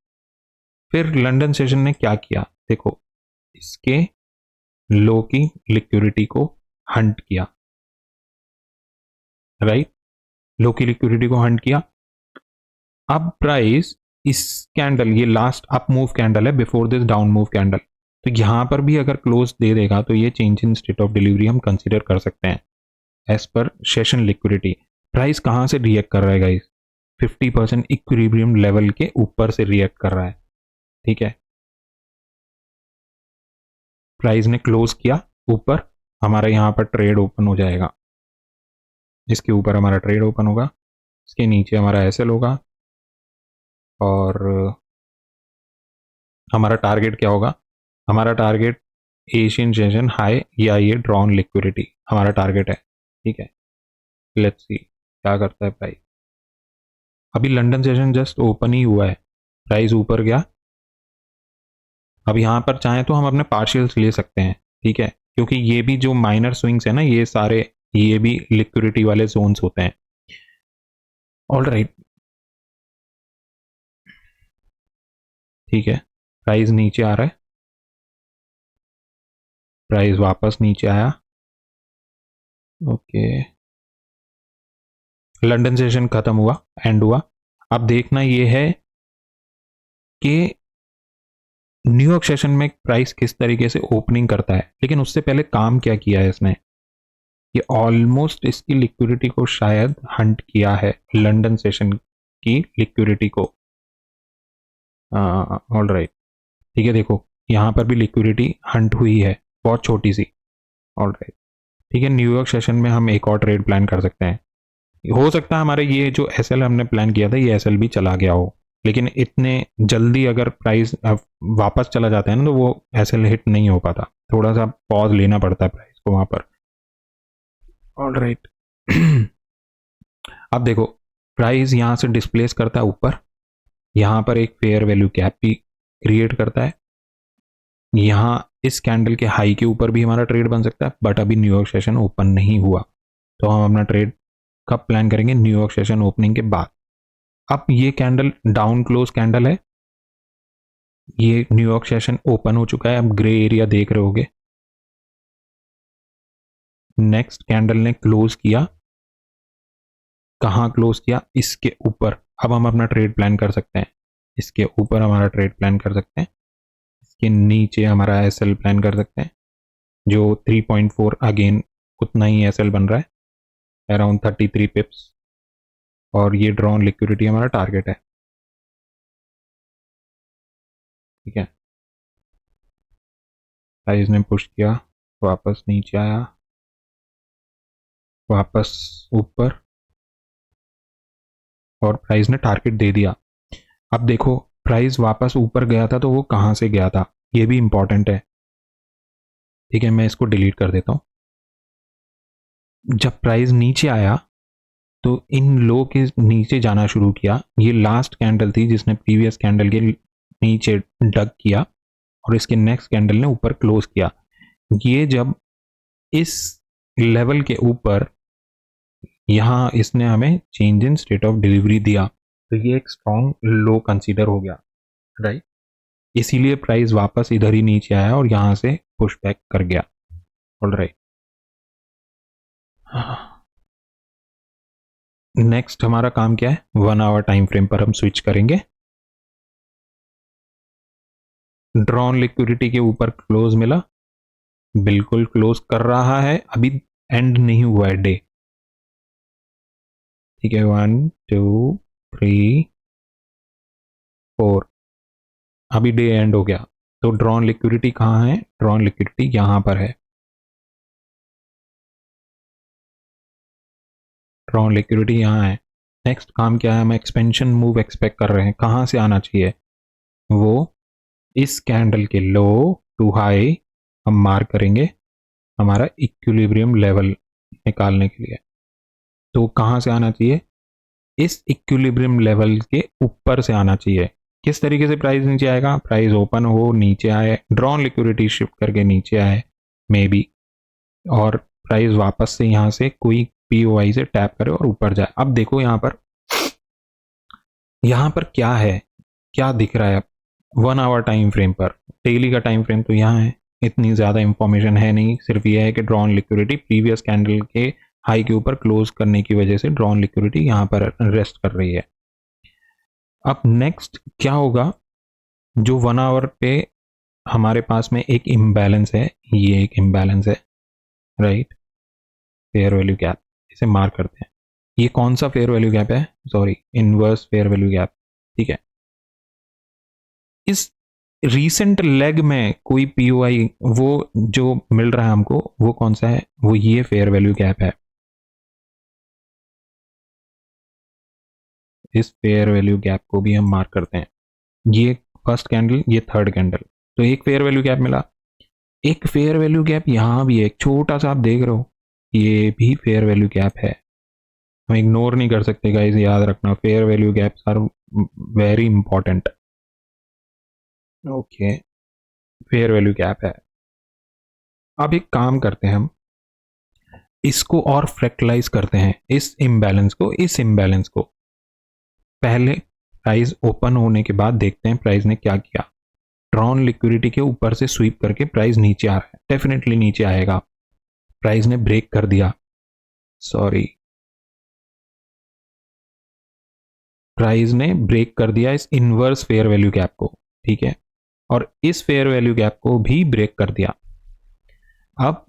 A: फिर लंदन सेशन ने क्या किया? देखो, इसके लो की लिक्विडिटी को हंट किया, राइट, लो की लिक्विडिटी को हंट किया। अब प्राइस इस कैंडल, ये लास्ट अप मूव कैंडल है before this down move candle, तो यहां पर भी अगर क्लोज दे देगा तो ये change in state of delivery हम कंसीडर कर सकते हैं as per session liquidity. Price कहां से रिएक्ट कर रहा है गाइस? 50% इक्विलिब्रियम लेवल के ऊपर से रिएक्ट कर रहा है। ठीक है, प्राइस ने क्लोज किया ऊपर, हमारा यहां पर ट्रेड ओपन हो जाएगा। इसके ऊपर हमारा ट्रेड ओपन होगा, इसके नीचे हमारा एसएल होगा, और हमारा टारगेट क्या होगा? हमारा टारगेट एशियन सेशन हाई या ये ड्रॉन लिक्विडिटी हमारा टारगेट है। ठीक है, लेट्स सी क्या करता है प्राइस। अभी लंदन सेशन जस्ट ओपन ही हुआ है, प्राइस ऊपर गया। अब यहाँ पर चाहें तो हम अपने पार्शियल्स ले सकते हैं, ठीक है, क्योंकि ये भी जो माइनर स्विंग्स है ना, ये सारे ये भी लिक्विडिटी वाले जोन्स होते हैं। ऑल राइट, ठीक है, प्राइस नीचे आ रहा है, प्राइस वापस नीचे आया। ओके, लंदन सेशन खत्म हुआ, एंड हुआ। अब देखना ये है कि न्यूयॉर्क सेशन में प्राइस किस तरीके से ओपनिंग करता है, लेकिन उससे पहले काम क्या किया है इसने? ये ऑलमोस्ट इसकी लिक्विडिटी को शायद हंट किया है, लंदन सेशन की लिक्विडिटी को। ऑल राइट, ठीक है, देखो यहां पर भी लिक्विडिटी हंट हुई है, बहुत छोटी सी। ऑल राइट, ठीक है, न्यूयॉर्क सेशन में हम एक और ट्रेड प्लान कर सकते हैं। हो सकता है हमारे ये जो एसएल हमने प्लान किया था, ये एसएल भी चला गया हो, लेकिन इतने जल्दी अगर प्राइस वापस चला जाता है ना, तो वो एसएल हिट नहीं हो पाता, थोड़ा सा पॉज लेना पड़ता है प्राइस को वहां पर। ऑल राइट, अब देखो, प्राइस यहां से डिस्प्लेस करता है ऊपर, यहां पर एक फेयर वैल्यू गैप भी क्रिएट करता है। यहां इस कैंडल के हाई के ऊपर भी हमारा ट्रेड बन सकता है, बट अभी न्यूयॉर्क सेशन ओपन नहीं हुआ, तो हम अपना ट्रेड कब प्लान करेंगे? न्यूयॉर्क सेशन ओपनिंग के बाद। अब ये कैंडल डाउन क्लोज कैंडल है, ये न्यूयॉर्क सेशन ओपन हो चुका है, अब ग्रे एरिया देख रहे होगे। नेक्स्ट कैंडल ने क्लोज किया, कहां क्लोज किया? इसके ऊपर। अब हम अपना ट्रेड प्लान कर सकते हैं, इसके ऊपर हमारा ट्रेड प्लान कर सकते हैं, इसके नीचे हमारा एसएल प्लान कर सकते हैं, जो 3.4 अगेन उतना ही एसएल बन रहा है, अराउंड 33 पिप्स, और ये ड्रॉन लिक्विडिटी हमारा टारगेट है। ठीक है, प्राइस ने पुश किया, वापस नीचे आया, वापस ऊपर, और प्राइस ने टारगेट दे दिया। अब देखो प्राइस वापस ऊपर गया था तो वो कहाँ से गया था, ये भी इंपॉर्टेंट है। ठीक है, मैं इसको डिलीट कर देता हूँ। जब प्राइस नीचे आया तो इन लो के नीचे जाना शुरू किया। ये लास्ट कैंडल थी जिसने प्रीवियस कैंडल के नीचे डग किया और इसके नेक्स्ट कैंडल ने ऊपर क्लोज किया। ये जब इस लेवल के ऊपर यहाँ इसने हमें change in state of delivery दिया तो ये एक स्ट्रॉन्ग लो कंसीडर हो गया, राइट। इसीलिए प्राइस वापस इधर ही नीचे आया और यहाँ से पुश बैक कर गया। ऑलराइट, नेक्स्ट हमारा काम क्या है, 1 आवर टाइम फ्रेम पर हम स्विच करेंगे। ड्रॉन लिक्विडिटी के ऊपर क्लोज मिला, बिल्कुल क्लोज कर रहा है, अभी एंड नहीं हुआ है डे। ठीक है, 1 2 3 4, अभी डे एंड हो गया। तो ड्रॉन लिक्विडिटी कहाँ है, ड्रॉन लिक्विडिटी यहां पर है। ड्रॉन लिक्विडिटी यहाँ है। नेक्स्ट काम क्या है, हम एक्सपेंशन मूव एक्सपेक्ट कर रहे हैं। कहाँ से आना चाहिए, वो इस कैंडल के लो टू हाई हम मार्क करेंगे हमारा इक्विलिब्रियम लेवल निकालने के लिए। तो कहाँ से आना चाहिए, इस इक्विलिब्रियम लेवल के ऊपर से आना चाहिए। किस तरीके से प्राइस नीचे आएगा, प्राइस ओपन हो, नीचे आए, ड्रॉन लिक्विडिटी शिफ्ट करके नीचे आए मे बी, और प्राइस वापस से यहाँ से कोई पीओआई से टैप करे और ऊपर जाए। अब देखो यहाँ पर क्या है, क्या दिख रहा है 1 आवर टाइम फ्रेम पर। डेली का टाइम फ्रेम तो यहाँ है, इतनी ज़्यादा इंफॉर्मेशन है नहीं, सिर्फ ये है कि ड्रॉन लिक्विडिटी प्रीवियस कैंडल के हाई के ऊपर क्लोज करने की वजह से ड्रॉन लिक्विडिटी यहाँ पर रेस्ट कर रही है। अब नेक्स्ट क्या होगा, जो 1 आवर पे हमारे पास में एक इम्बैलेंस है, ये एक इम्बैलेंस है, राइट, फेयर वैल्यू गैप, इसे मार्क करते हैं। ये कौन सा फेयर वैल्यू गैप है, sorry inverse fair value gap. ठीक है, इस रीसेंट लेग में कोई पीओआई वो जो मिल रहा है हमको वो कौन सा है, वो ये फेयर वैल्यू गैप है। इस फेयर वैल्यू गैप को भी हम मार्क करते हैं। ये फर्स्ट कैंडल, ये थर्ड कैंडल, तो एक फेयर वैल्यू गैप मिला। एक फेयर वैल्यू गैप यहां भी है, एक छोटा सा, आप देख रहे हो, ये भी फेयर वैल्यू गैप है। हम इग्नोर नहीं कर सकते गाइस, याद रखना fair value gaps are very important. Okay, fair value gap है। अब एक काम करते हैं, हम इसको और फ्रैक्टलाइज करते हैं, इस इम्बैलेंस को पहले प्राइस ओपन होने के बाद देखते हैं प्राइस ने क्या किया। ड्रॉन लिक्विडिटी के ऊपर से स्वीप करके प्राइस नीचे आ रहा है, डेफिनेटली नीचे आएगा। प्राइस ने ब्रेक कर दिया, सॉरी, प्राइस ने ब्रेक कर दिया इस इनवर्स फेयर वैल्यू गैप को, ठीक है, और इस फेयर वैल्यू गैप को भी ब्रेक कर दिया। अब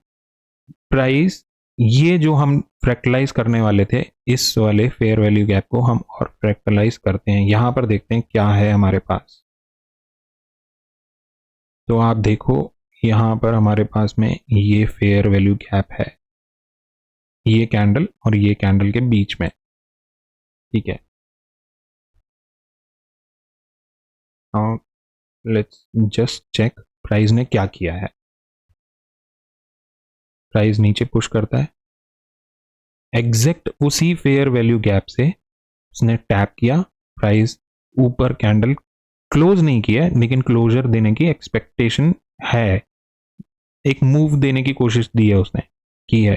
A: प्राइस, ये जो हम फ्रैक्टलाइज करने वाले थे, इस वाले फेयर वैल्यू गैप को हम और फ्रैक्टलाइज करते हैं। यहां पर देखते हैं क्या है हमारे पास। तो आप देखो यहां पर हमारे पास में ये फेयर वैल्यू गैप है, ये कैंडल और ये कैंडल के बीच में, ठीक है। लेट्स जस्ट चेक प्राइस ने क्या किया है। प्राइस नीचे पुश करता है, एग्जैक्ट उसी फेयर वैल्यू गैप से उसने टैप किया, प्राइस ऊपर कैंडल क्लोज नहीं किया लेकिन क्लोजर देने की एक्सपेक्टेशन है, एक मूव देने की कोशिश दी है उसने, की है।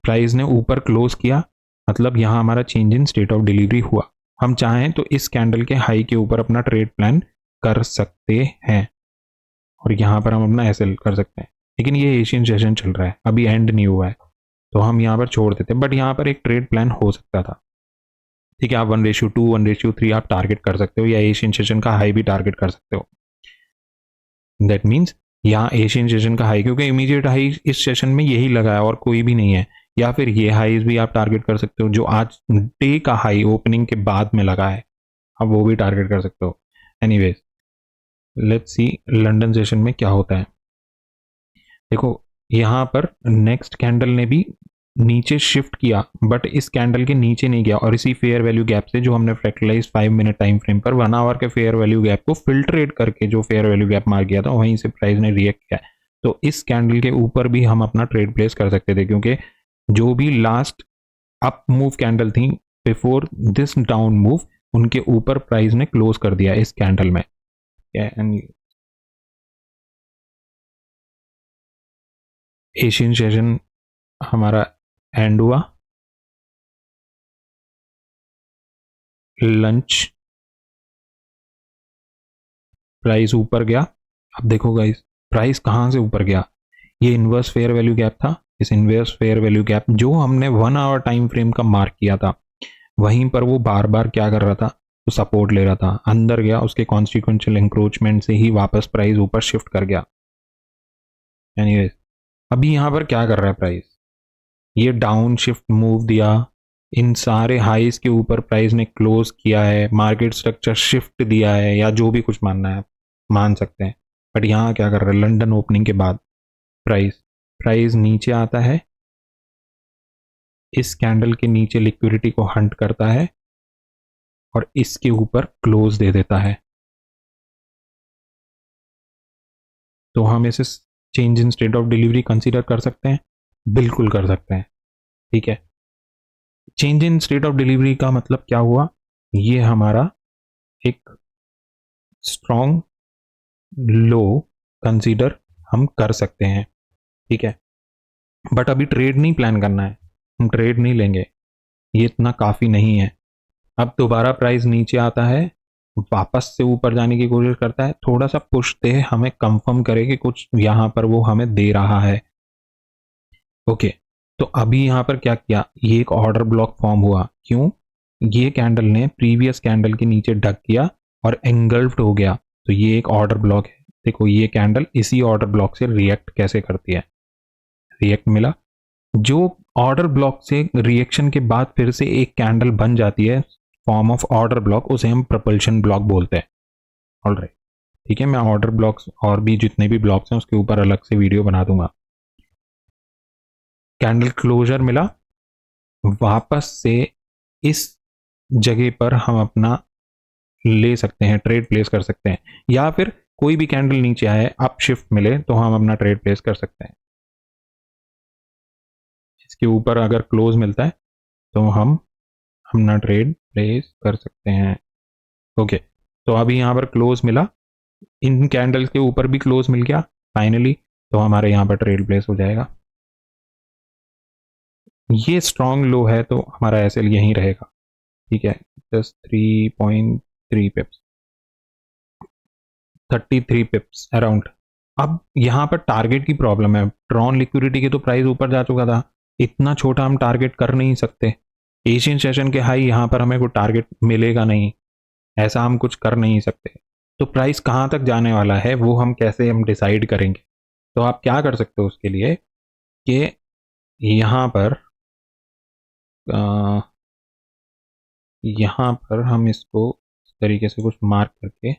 A: प्राइस ने ऊपर क्लोज किया, मतलब यहां हमारा change in state of delivery हुआ। हम चाहें तो इस कैंडल के हाई के ऊपर अपना ट्रेड प्लान कर सकते हैं और यहां पर हम अपना एसएल कर सकते हैं, लेकिन ये एशियन सेशन चल रहा है, अभी एंड नहीं हुआ है, तो हम यहाँ पर छोड़ देते। बट यहाँ पर एक ट्रेड प्लान हो सकता था, ठीक है। आप 1:2, 1:3 आप टारगेट कर सकते हो, या एशियन सेशन का हाई भी टारगेट कर सकते हो। दैट मीन्स यहाँ एशियन सेशन का हाई, क्योंकि इमीडिएट हाई इस सेशन में यही लगा है और कोई भी नहीं है, या फिर ये हाईज भी आप टारगेट कर सकते हो जो आज डे का हाई ओपनिंग के बाद में लगा है, आप वो भी टारगेट कर सकते हो। Anyways let's see London session में क्या होता है। देखो यहाँ पर नेक्स्ट कैंडल ने भी नीचे शिफ्ट किया, बट इस कैंडल के नीचे नहीं गया, और इसी फेयर वैल्यू गैप से जो हमने फ्रैक्टलाइज 5 मिनट टाइम फ्रेम पर 1 आवर के फेयर वैल्यू गैप को फिल्ट्रेट करके जो फेयर वैल्यू गैप मार किया था, वहीं से प्राइस ने रिएक्ट किया। तो इस कैंडल के ऊपर भी हम अपना ट्रेड प्लेस कर सकते थे, क्योंकि जो भी लास्ट अप मूव कैंडल थी बिफोर दिस डाउन मूव, उनके ऊपर प्राइस ने क्लोज कर दिया इस कैंडल में। एशियन सेशन हमारा एंड हुआ, लंच प्राइस ऊपर गया। अब देखो गाइस, प्राइस कहाँ से ऊपर गया, ये इन्वर्स फेयर वैल्यू गैप था। इस इन्वर्स फेयर वैल्यू गैप जो हमने 1 आवर टाइम फ्रेम का मार्क किया था, वहीं पर वो बार बार क्या कर रहा था, तो सपोर्ट ले रहा था, अंदर गया, उसके कॉन्सिक्वेंशियल इंक्रोचमेंट से ही वापस प्राइस ऊपर शिफ्ट कर गया। एनीवेज, अभी यहाँ पर क्या कर रहा है प्राइस, ये डाउन शिफ्ट मूव दिया, इन सारे हाईज के ऊपर प्राइस ने क्लोज किया है, मार्केट स्ट्रक्चर शिफ्ट दिया है, या जो भी कुछ मानना है मान सकते हैं। बट यहाँ क्या कर रहा है, लंदन ओपनिंग के बाद प्राइस नीचे आता है, इस कैंडल के नीचे लिक्विडिटी को हंट करता है और इसके ऊपर क्लोज दे देता है। तो हम इसे change in state of delivery consider कर सकते हैं, बिल्कुल कर सकते हैं। ठीक है, change in state of delivery का मतलब क्या हुआ, ये हमारा एक स्ट्रॉन्ग लो कंसीडर हम कर सकते हैं। ठीक है, बट अभी ट्रेड नहीं प्लान करना है, हम ट्रेड नहीं लेंगे, ये इतना काफ़ी नहीं है। अब दोबारा प्राइस नीचे आता है, वापस से ऊपर जाने की कोशिश करता है, थोड़ा सा पुश दे, हमें कंफर्म करे कि कुछ यहाँ पर वो हमें दे रहा है। ओके, तो अभी यहाँ पर क्या किया, ये एक ऑर्डर ब्लॉक फॉर्म हुआ। क्यों, ये कैंडल ने प्रीवियस कैंडल के नीचे ढक किया और एंगल्फ्ड हो गया, तो ये एक ऑर्डर ब्लॉक है। देखो ये कैंडल इसी ऑर्डर ब्लॉक से रिएक्ट कैसे करती है, रिएक्ट मिला, जो ऑर्डर ब्लॉक से रिएक्शन के बाद फिर से एक कैंडल बन जाती है फॉर्म ऑफ ऑर्डर ब्लॉक, उसे हम प्रपल्शन ब्लॉक बोलते हैं। ऑलराइट, ठीक है, मैं ऑर्डर ब्लॉक्स और भी जितने भी ब्लॉक्स हैं उसके ऊपर अलग से वीडियो बना दूंगा। कैंडल क्लोजर मिला, वापस से इस जगह पर हम अपना ले सकते हैं, ट्रेड प्लेस कर सकते हैं, या फिर कोई भी कैंडल नीचे आए अप शिफ्ट मिले तो हम अपना ट्रेड प्लेस कर सकते हैं। इसके ऊपर अगर क्लोज मिलता है तो हम अपना ट्रेड प्लेस कर सकते हैं। ओके, तो अभी यहाँ पर क्लोज मिला, इन कैंडल्स के ऊपर भी क्लोज मिल गया फाइनली, तो हमारे यहाँ पर ट्रेड प्लेस हो जाएगा। ये स्ट्रॉन्ग लो है तो हमारा एसएल यहीं रहेगा। ठीक है, जस्ट 3.3 पिप्स, 33 पिप्स अराउंड। अब यहाँ पर टारगेट की प्रॉब्लम है, ट्रॉन लिक्विडिटी के तो प्राइस ऊपर जा चुका था, इतना छोटा हम टारगेट कर नहीं सकते। एशियन सेशन के हाई यहाँ पर हमें कोई टारगेट मिलेगा नहीं, ऐसा हम कुछ कर नहीं सकते। तो प्राइस कहाँ तक जाने वाला है वो हम कैसे हम डिसाइड करेंगे, तो आप क्या कर सकते हो उसके लिए कि यहाँ पर हम इसको इस तरीके से कुछ मार्क करके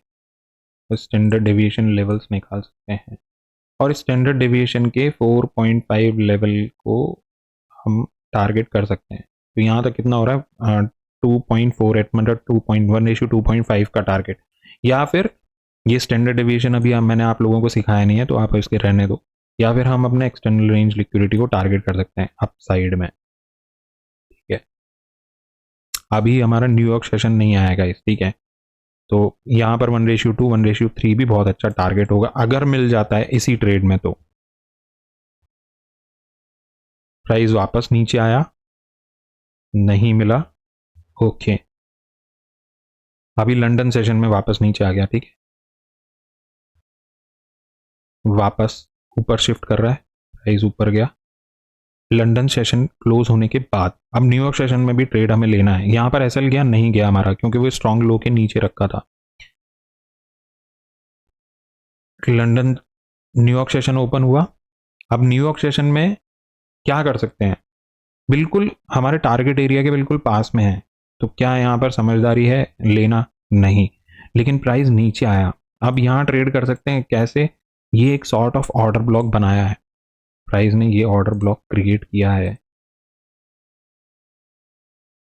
A: स्टैंडर्ड डेविएशन लेवल्स निकाल सकते हैं, और स्टैंडर्ड डेविएशन के 4.5 लेवल को हम टारगेट कर सकते हैं। तो यहाँ तक कितना हो रहा है, 2.48 मतलब 2.1:2.5 का टारगेट, या फिर ये स्टैंडर्ड डेविएशन अभी मैंने आप लोगों को सिखाया नहीं है तो आप इसके रहने दो, या फिर हम अपने एक्सटर्नल रेंज लिक्विडिटी को टारगेट कर सकते हैं अप साइड में। ठीक है, अभी हमारा न्यूयॉर्क सेशन नहीं आएगा इस, ठीक है, तो यहाँ पर 1:2 1:3 भी बहुत अच्छा टारगेट होगा अगर मिल जाता है इसी ट्रेड में। तो प्राइस वापस नीचे आया, नहीं मिला, ओके, अभी लंदन सेशन में वापस नीचे आ गया। ठीक है, वापस ऊपर शिफ्ट कर रहा है, प्राइस ऊपर गया, लंदन सेशन क्लोज होने के बाद अब न्यूयॉर्क सेशन में भी ट्रेड हमें लेना है। यहाँ पर एसएल गया, नहीं गया हमारा, क्योंकि वो स्ट्रॉन्ग लो के नीचे रखा था। लंदन न्यूयॉर्क सेशन ओपन हुआ, अब न्यूयॉर्क सेशन में क्या कर सकते हैं, बिल्कुल हमारे टारगेट एरिया के बिल्कुल पास में है, तो क्या यहाँ पर समझदारी है लेना, नहीं, लेकिन प्राइस नीचे आया, अब यहाँ ट्रेड कर सकते हैं कैसे, ये एक सॉर्ट ऑफ ऑर्डर ब्लॉक बनाया है, प्राइस ने ये ऑर्डर ब्लॉक क्रिएट किया है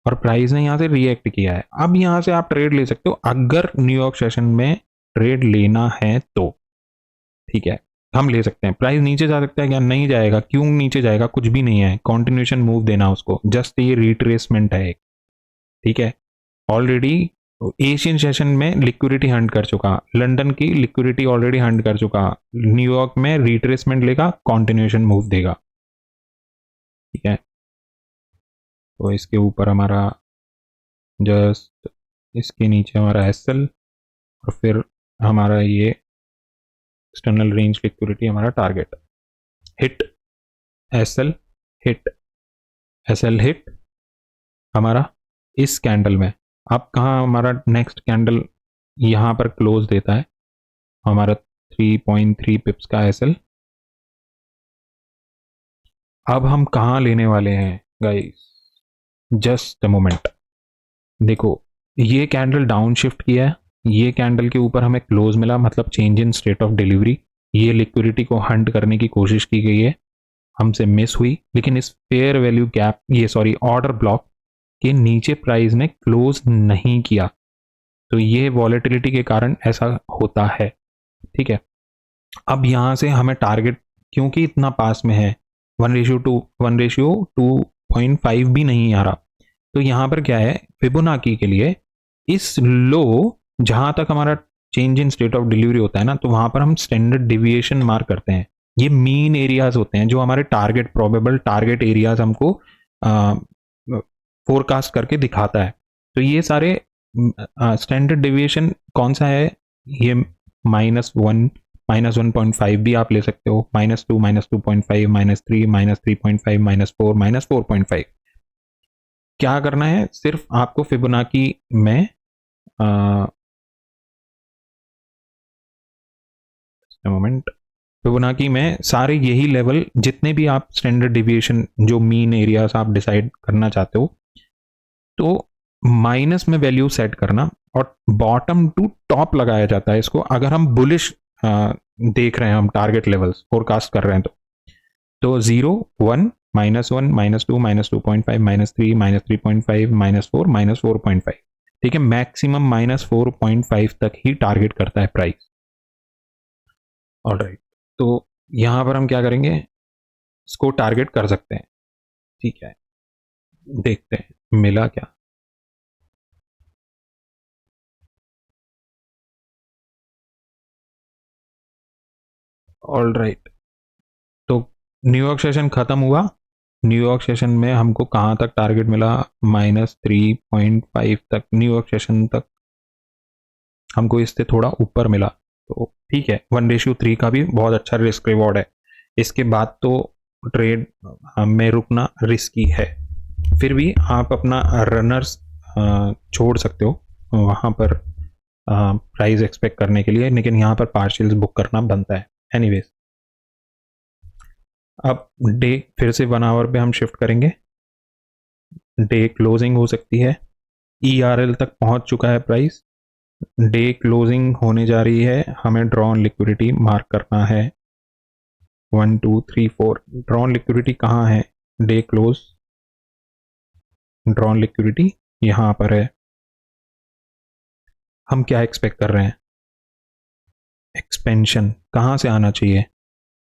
A: और प्राइस ने यहाँ से रिएक्ट किया है। अब यहाँ से आप ट्रेड ले सकते हो अगर न्यूयॉर्क सेशन में ट्रेड लेना है तो, ठीक है, हम ले सकते हैं। प्राइस नीचे जा सकता है क्या? नहीं जाएगा। क्यों नीचे जाएगा? कुछ भी नहीं है, कॉन्टिन्यूशन मूव देना उसको, जस्ट ये रिट्रेसमेंट है एक, ठीक है। ऑलरेडी एशियन सेशन में लिक्विडिटी हंट कर चुका, लंदन की लिक्विडिटी ऑलरेडी हंट कर चुका, न्यूयॉर्क में रिट्रेसमेंट लेगा, कॉन्टिन्यूशन मूव देगा, ठीक है। तो इसके ऊपर हमारा जस्ट इसके नीचे हमारा एसएल और फिर हमारा ये एक्सटर्नल रेंज लिक्विडिटी हमारा target, hit SL hit SL hit हमारा इस कैंडल में। अब कहाँ हमारा नेक्स्ट कैंडल यहाँ पर क्लोज देता है हमारा 3.3 पिप्स का एसएल। अब हम कहाँ लेने वाले हैं गाइस, जस्ट अ मोमेंट। देखो ये कैंडल डाउन शिफ्ट किया है, ये कैंडल के ऊपर हमें क्लोज मिला, मतलब change in state of delivery. ये लिक्विडिटी को हंट करने की कोशिश की गई है, हमसे मिस हुई, लेकिन इस फेयर वैल्यू गैप, ये सॉरी ऑर्डर ब्लॉक के नीचे प्राइस ने क्लोज नहीं किया, तो ये वॉलेटिलिटी के कारण ऐसा होता है, ठीक है। अब यहाँ से हमें टारगेट, क्योंकि इतना पास में है, 1:2 भी नहीं आ रहा, तो यहाँ पर क्या है, फिबोनाकी के लिए इस लो जहां तक हमारा change in state of delivery होता है ना, तो वहां पर हम स्टैंडर्ड डिविएशन मार्क करते हैं। ये मीन एरियाज होते हैं जो हमारे टारगेट, प्रोबेबल टारगेट एरियाज हमको फोरकास्ट करके दिखाता है। तो ये सारे स्टैंडर्ड डिविएशन कौन सा है, ये -1, -1.5 भी आप ले सकते हो, -2, -2.5, -3, -3.5, -4, -4.5। क्या करना है, सिर्फ आपको फिबोनाकी में मोमेंट, फिबोनाकी में सारे यही लेवल, जितने भी आप स्टैंडर्ड डिविएशन जो मीन एरियाज आप डिसाइड करना चाहते हो, तो माइनस में वैल्यू सेट करना और बॉटम टू टॉप लगाया जाता है इसको, अगर हम बुलिश देख रहे हैं, हम टारगेट लेवल्स फोरकास्ट कर रहे हैं तो 0, 1, -1, -2, -2.5, -3, -3.5, -4, -4.5, ठीक है। मैक्सिमम -4.5 तक ही टारगेट करता है प्राइस। ऑलराइट, तो यहां पर हम क्या करेंगे, इसको टारगेट कर सकते हैं, ठीक है। देखते हैं मिला क्या। ऑलराइट, तो न्यूयॉर्क सेशन खत्म हुआ। न्यूयॉर्क सेशन में हमको कहाँ तक टारगेट मिला, -3.5 तक, न्यूयॉर्क सेशन तक हमको इससे थोड़ा ऊपर मिला, तो ठीक है। 1:3 का भी बहुत अच्छा रिस्क रिवॉर्ड है। इसके बाद तो ट्रेड में रुकना रिस्की है, फिर भी आप अपना रनर्स छोड़ सकते हो वहाँ पर प्राइस एक्सपेक्ट करने के लिए, लेकिन यहाँ पर पार्शियल्स बुक करना बनता है एनीवेज। अब डे फिर से 1 आवर पे हम शिफ्ट करेंगे। डे क्लोजिंग हो सकती है, ERL तक पहुंच चुका है प्राइस, डे क्लोजिंग होने जा रही है, हमें ड्रॉन लिक्विडिटी मार्क करना है 1, 2, 3, 4। ड्रॉन लिक्विडिटी कहाँ है, डे क्लोज ड्रॉन लिक्विडिटी यहाँ पर है। हम क्या एक्सपेक्ट कर रहे हैं, एक्सपेंशन कहाँ से आना चाहिए,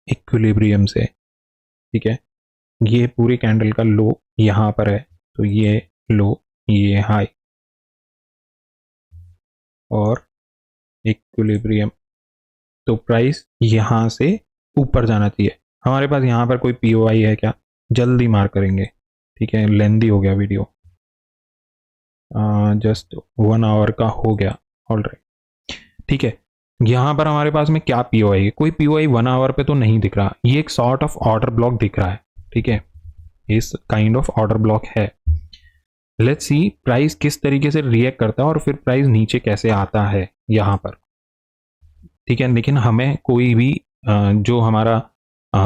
A: इक्विलिब्रियम से, ठीक है। ये पूरी कैंडल का लो यहाँ पर है, तो ये लो, ये हाई और इक्विलिब्रियम, तो प्राइस यहाँ से ऊपर जाना चाहिए। हमारे पास यहाँ पर कोई POI है क्या, जल्दी मार्क करेंगे, ठीक है। लेंदी हो गया वीडियो, जस्ट 1 आवर का हो गया, ऑलराइट, ठीक है। यहाँ पर हमारे पास में क्या POI है, कोई POI 1 आवर पे तो नहीं दिख रहा, ये एक सॉर्ट ऑफ ऑर्डर ब्लॉक दिख रहा है, ठीक है। इस काइंड ऑफ ऑर्डर ब्लॉक है। लेट्स सी प्राइस किस तरीके से रिएक्ट करता है और फिर प्राइस नीचे कैसे आता है यहाँ पर, ठीक है। लेकिन हमें कोई भी जो हमारा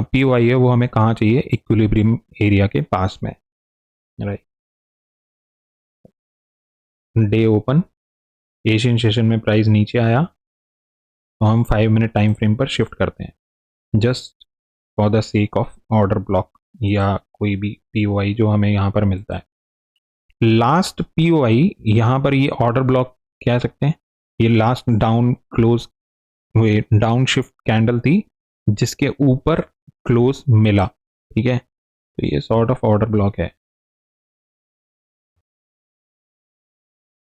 A: POI है वो हमें कहाँ चाहिए, इक्विलिब्रियम एरिया के पास में, right. Day open, Asian session में प्राइस नीचे आया, तो हम 5 मिनट टाइम फ्रेम पर शिफ्ट करते हैं। Just for the sake of order block या कोई भी पीओआई जो हमें यहाँ पर मिलता है। लास्ट पीओआई यहाँ पर ये ऑर्डर ब्लॉक कह सकते हैं, ये लास्ट डाउन क्लोज हुए डाउन शिफ्ट कैंडल थी जिसके ऊपर क्लोज मिला। ठीक है, तो ये सॉर्ट ऑफ ऑर्डर ब्लॉक है।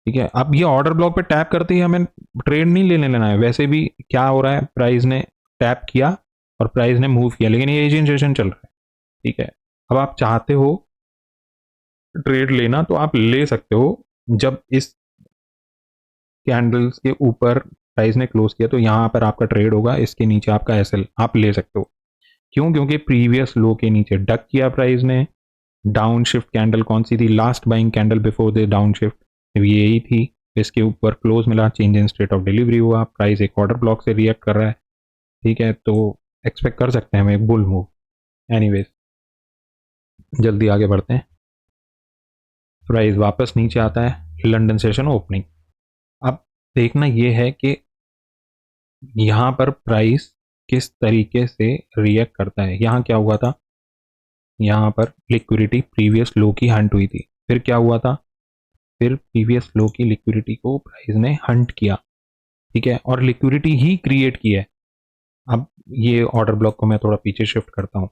A: ठीक है, अब ये ऑर्डर ब्लॉक पे टैप करते ही हमें ट्रेड नहीं लेना है। वैसे भी क्या हो रहा है, प्राइस ने टैप किया और प्राइस ने मूव किया, लेकिन ये एशियन सेशन चल रहा है। ठीक है, अब आप चाहते हो ट्रेड लेना तो आप ले सकते हो। जब इस कैंडल्स के ऊपर प्राइस ने क्लोज किया तो यहाँ पर आपका ट्रेड होगा, इसके नीचे आपका एसएल आप ले सकते हो। क्यों? क्योंकि प्रीवियस लो के नीचे डक किया प्राइस ने। डाउन शिफ्ट कैंडल कौन सी थी? Last buying candle before the down shift यही थी। इसके ऊपर क्लोज मिला, change in state of delivery हुआ, प्राइस एक ऑर्डर ब्लॉक से रिएक्ट कर रहा है। ठीक है, तो एक्सपेक्ट कर सकते हैं हम एक बुल मूव। एनीवेज जल्दी आगे बढ़ते हैं। प्राइस वापस नीचे आता है, लंदन सेशन ओपनिंग। अब देखना यह है कि यहाँ पर प्राइस किस तरीके से रिएक्ट करता है। यहाँ क्या हुआ था, यहाँ पर लिक्विडिटी प्रीवियस लो की हंट हुई थी। फिर क्या हुआ था, फिर प्रीवियस लो की लिक्विडिटी को प्राइस ने हंट किया। ठीक है, और लिक्विडिटी ही क्रिएट की है। अब ये ऑर्डर ब्लॉक को मैं थोड़ा पीछे शिफ्ट करता हूँ।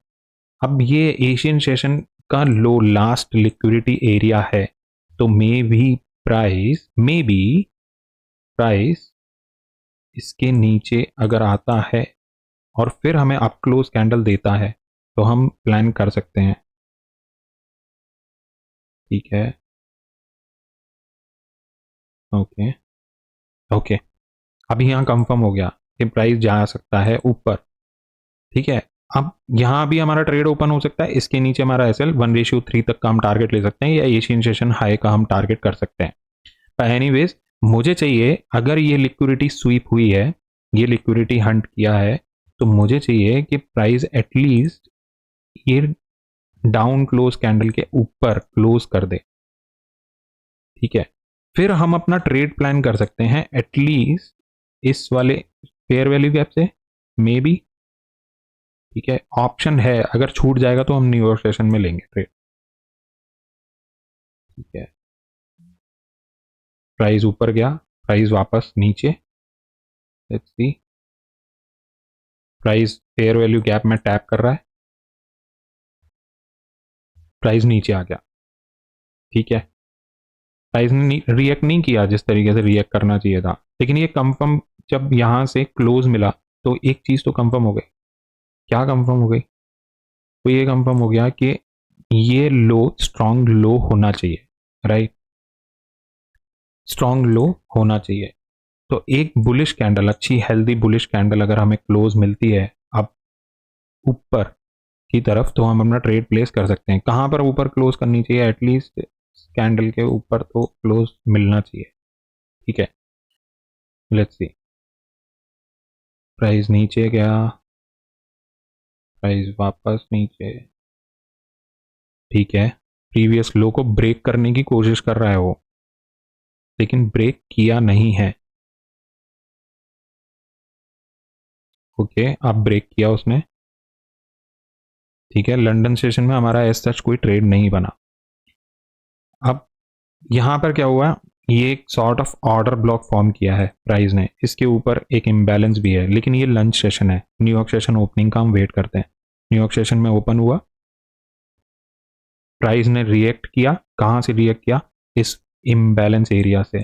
A: अब ये एशियन सेशन का लो लास्ट लिक्विडिटी एरिया है, तो मे बी प्राइस इसके नीचे अगर आता है और फिर हमें अप क्लोज कैंडल देता है तो हम प्लान कर सकते हैं। ठीक है, ओके ओके, अभी यहाँ कंफर्म हो गया कि प्राइस जा सकता है ऊपर। ठीक है, अब यहाँ भी हमारा ट्रेड ओपन हो सकता है। इसके नीचे हमारा एसएल 1:3 तक का हम टारगेट ले सकते हैं या एशियन सेशन हाई का हम टारगेट कर सकते हैं। पर एनीवेज मुझे चाहिए, अगर ये लिक्विडिटी स्वीप हुई है, ये लिक्विडिटी हंट किया है, तो मुझे चाहिए कि प्राइस एटलीस्ट ये डाउन क्लोज कैंडल के ऊपर क्लोज कर दे। ठीक है, फिर हम अपना ट्रेड प्लान कर सकते हैं एटलीस्ट इस वाले फेयर वैल्यू गैप से, मे बी। ठीक है, ऑप्शन है, अगर छूट जाएगा तो हम न्यूयॉर्क सेशन में लेंगे ट्रेड। ठीक है, प्राइस ऊपर गया, प्राइस वापस नीचे। Let's see, price fair value gap में टैप कर रहा है, प्राइस नीचे आ गया। ठीक है, प्राइस ने रिएक्ट नहीं किया जिस तरीके से रिएक्ट करना चाहिए था, लेकिन ये कंफर्म जब यहां से क्लोज मिला तो एक चीज तो कंफर्म हो गई। क्या कंफर्म हो गई? तो ये कंफर्म हो गया कि ये लो स्ट्रॉन्ग लो होना चाहिए, राइट? स्ट्रॉन्ग लो होना चाहिए। तो एक बुलिश कैंडल, अच्छी हेल्दी बुलिश कैंडल अगर हमें क्लोज मिलती है अब ऊपर की तरफ, तो हम अपना ट्रेड प्लेस कर सकते हैं। कहां पर ऊपर क्लोज करनी चाहिए? एटलीस्ट कैंडल के ऊपर तो क्लोज मिलना चाहिए। ठीक है, लेट्स सी, प्राइस नीचे गया, प्राइस वापस नीचे। ठीक है, प्रीवियस लो को ब्रेक करने की कोशिश कर रहा है वो, लेकिन ब्रेक किया नहीं है। ओके, अब ब्रेक किया उसने। ठीक है, लंदन सेशन में हमारा एज सच कोई ट्रेड नहीं बना। अब यहां पर क्या हुआ, ये एक sort of order block form किया है प्राइस ने, इसके ऊपर एक इम्बैलेंस भी है, लेकिन ये लंच सेशन है। न्यूयॉर्क सेशन ओपनिंग का हम वेट करते हैं। न्यूयॉर्क सेशन में ओपन हुआ, प्राइस ने रिएक्ट किया। कहां से रिएक्ट किया? इस इम्बैलेंस एरिया से,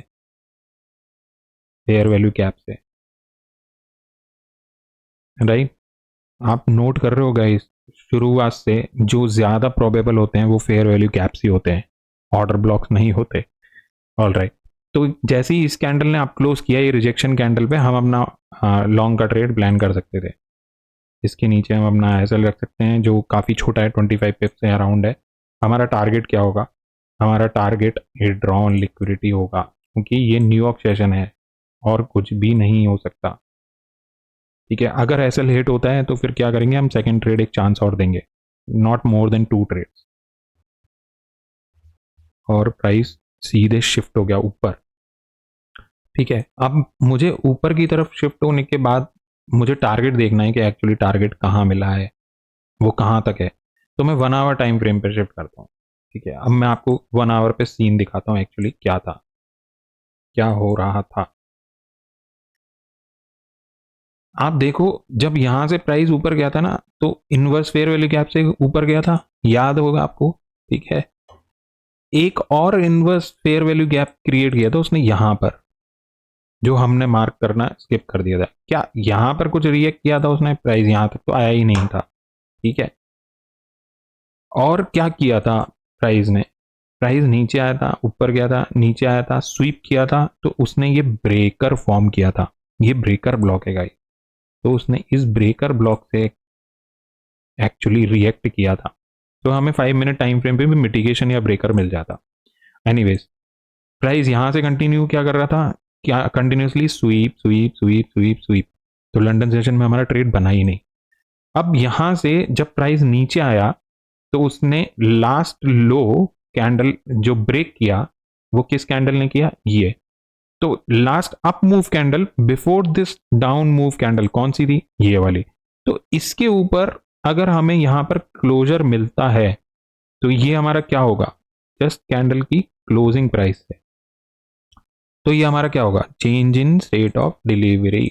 A: फेयर वैल्यू कैप से, राइट? आप नोट कर रहे हो गाइस, शुरुआत से जो ज्यादा प्रोबेबल होते हैं वो फेयर वैल्यू कैप्स ही होते हैं, ऑर्डर ब्लॉक्स नहीं होते। ऑल राइट, तो जैसे ही इस कैंडल ने आप क्लोज किया, ये रिजेक्शन कैंडल पे हम अपना लॉन्ग का ट्रेड प्लान कर सकते थे। इसके नीचे हम अपना एसएल रख सकते हैं जो काफ़ी छोटा है, 25 पिप्स से अराउंड है। हमारा टारगेट क्या होगा? हमारा टारगेट ये ड्रॉन लिक्विडिटी होगा, क्योंकि ये न्यूयॉर्क सेशन है और कुछ भी नहीं हो सकता। ठीक है, अगर एसएल हिट होता है तो फिर क्या करेंगे, हम सेकंड ट्रेड एक चांस और देंगे, नॉट मोर देन 2 ट्रेड्स। और प्राइस सीधे शिफ्ट हो गया ऊपर। ठीक है, अब मुझे ऊपर की तरफ शिफ्ट होने के बाद मुझे टारगेट देखना है कि एक्चुअली टारगेट कहाँ मिला है। वो कहाँ तक है। तो मैं 1 आवर टाइम फ्रेम पर शिफ्ट करता हूँ। ठीक है, अब मैं आपको 1 आवर पे सीन दिखाता हूँ एक्चुअली क्या था, क्या हो रहा था। आप देखो, जब यहां से प्राइस ऊपर गया था ना, तो इनवर्स फेयर वैल्यू गैप से ऊपर गया था, याद होगा आपको। ठीक है, एक और inverse fair value gap create किया था उसने यहां पर, जो हमने मार्क करना स्किप कर दिया था। क्या यहां पर कुछ रिएक्ट किया था उसने? प्राइस यहां तक तो आया ही नहीं था। ठीक है, और क्या किया था प्राइस ने? प्राइस नीचे आया था, ऊपर गया था, नीचे आया था, स्वीप किया था, तो उसने ये ब्रेकर फॉर्म किया था। ये ब्रेकर ब्लॉक है गाइस। तो उसने इस ब्रेकर ब्लॉक से एक्चुअली रिएक्ट किया था, तो हमें 5 मिनट टाइम फ्रेम पे भी मिटिगेशन या ब्रेकर मिल जाता। एनीवेज, प्राइस यहां से कंटिन्यू क्या कर रहा था? क्या continuously sweep sweep sweep sweep sweep. तो लंदन सेशन में हमारा ट्रेड बना ही नहीं। अब यहां से जब प्राइस नीचे आया, तो उसने लास्ट लो कैंडल जो ब्रेक किया, वो किस कैंडल ने किया? ये। तो last up move candle before this down move candle कौन सी थी? ये वाली। तो इसके ऊपर अगर हमें यहां पर क्लोजर मिलता है, तो ये हमारा क्या होगा? जस्ट कैंडल की क्लोजिंग प्राइस है। तो ये हमारा क्या होगा? Change in state of delivery.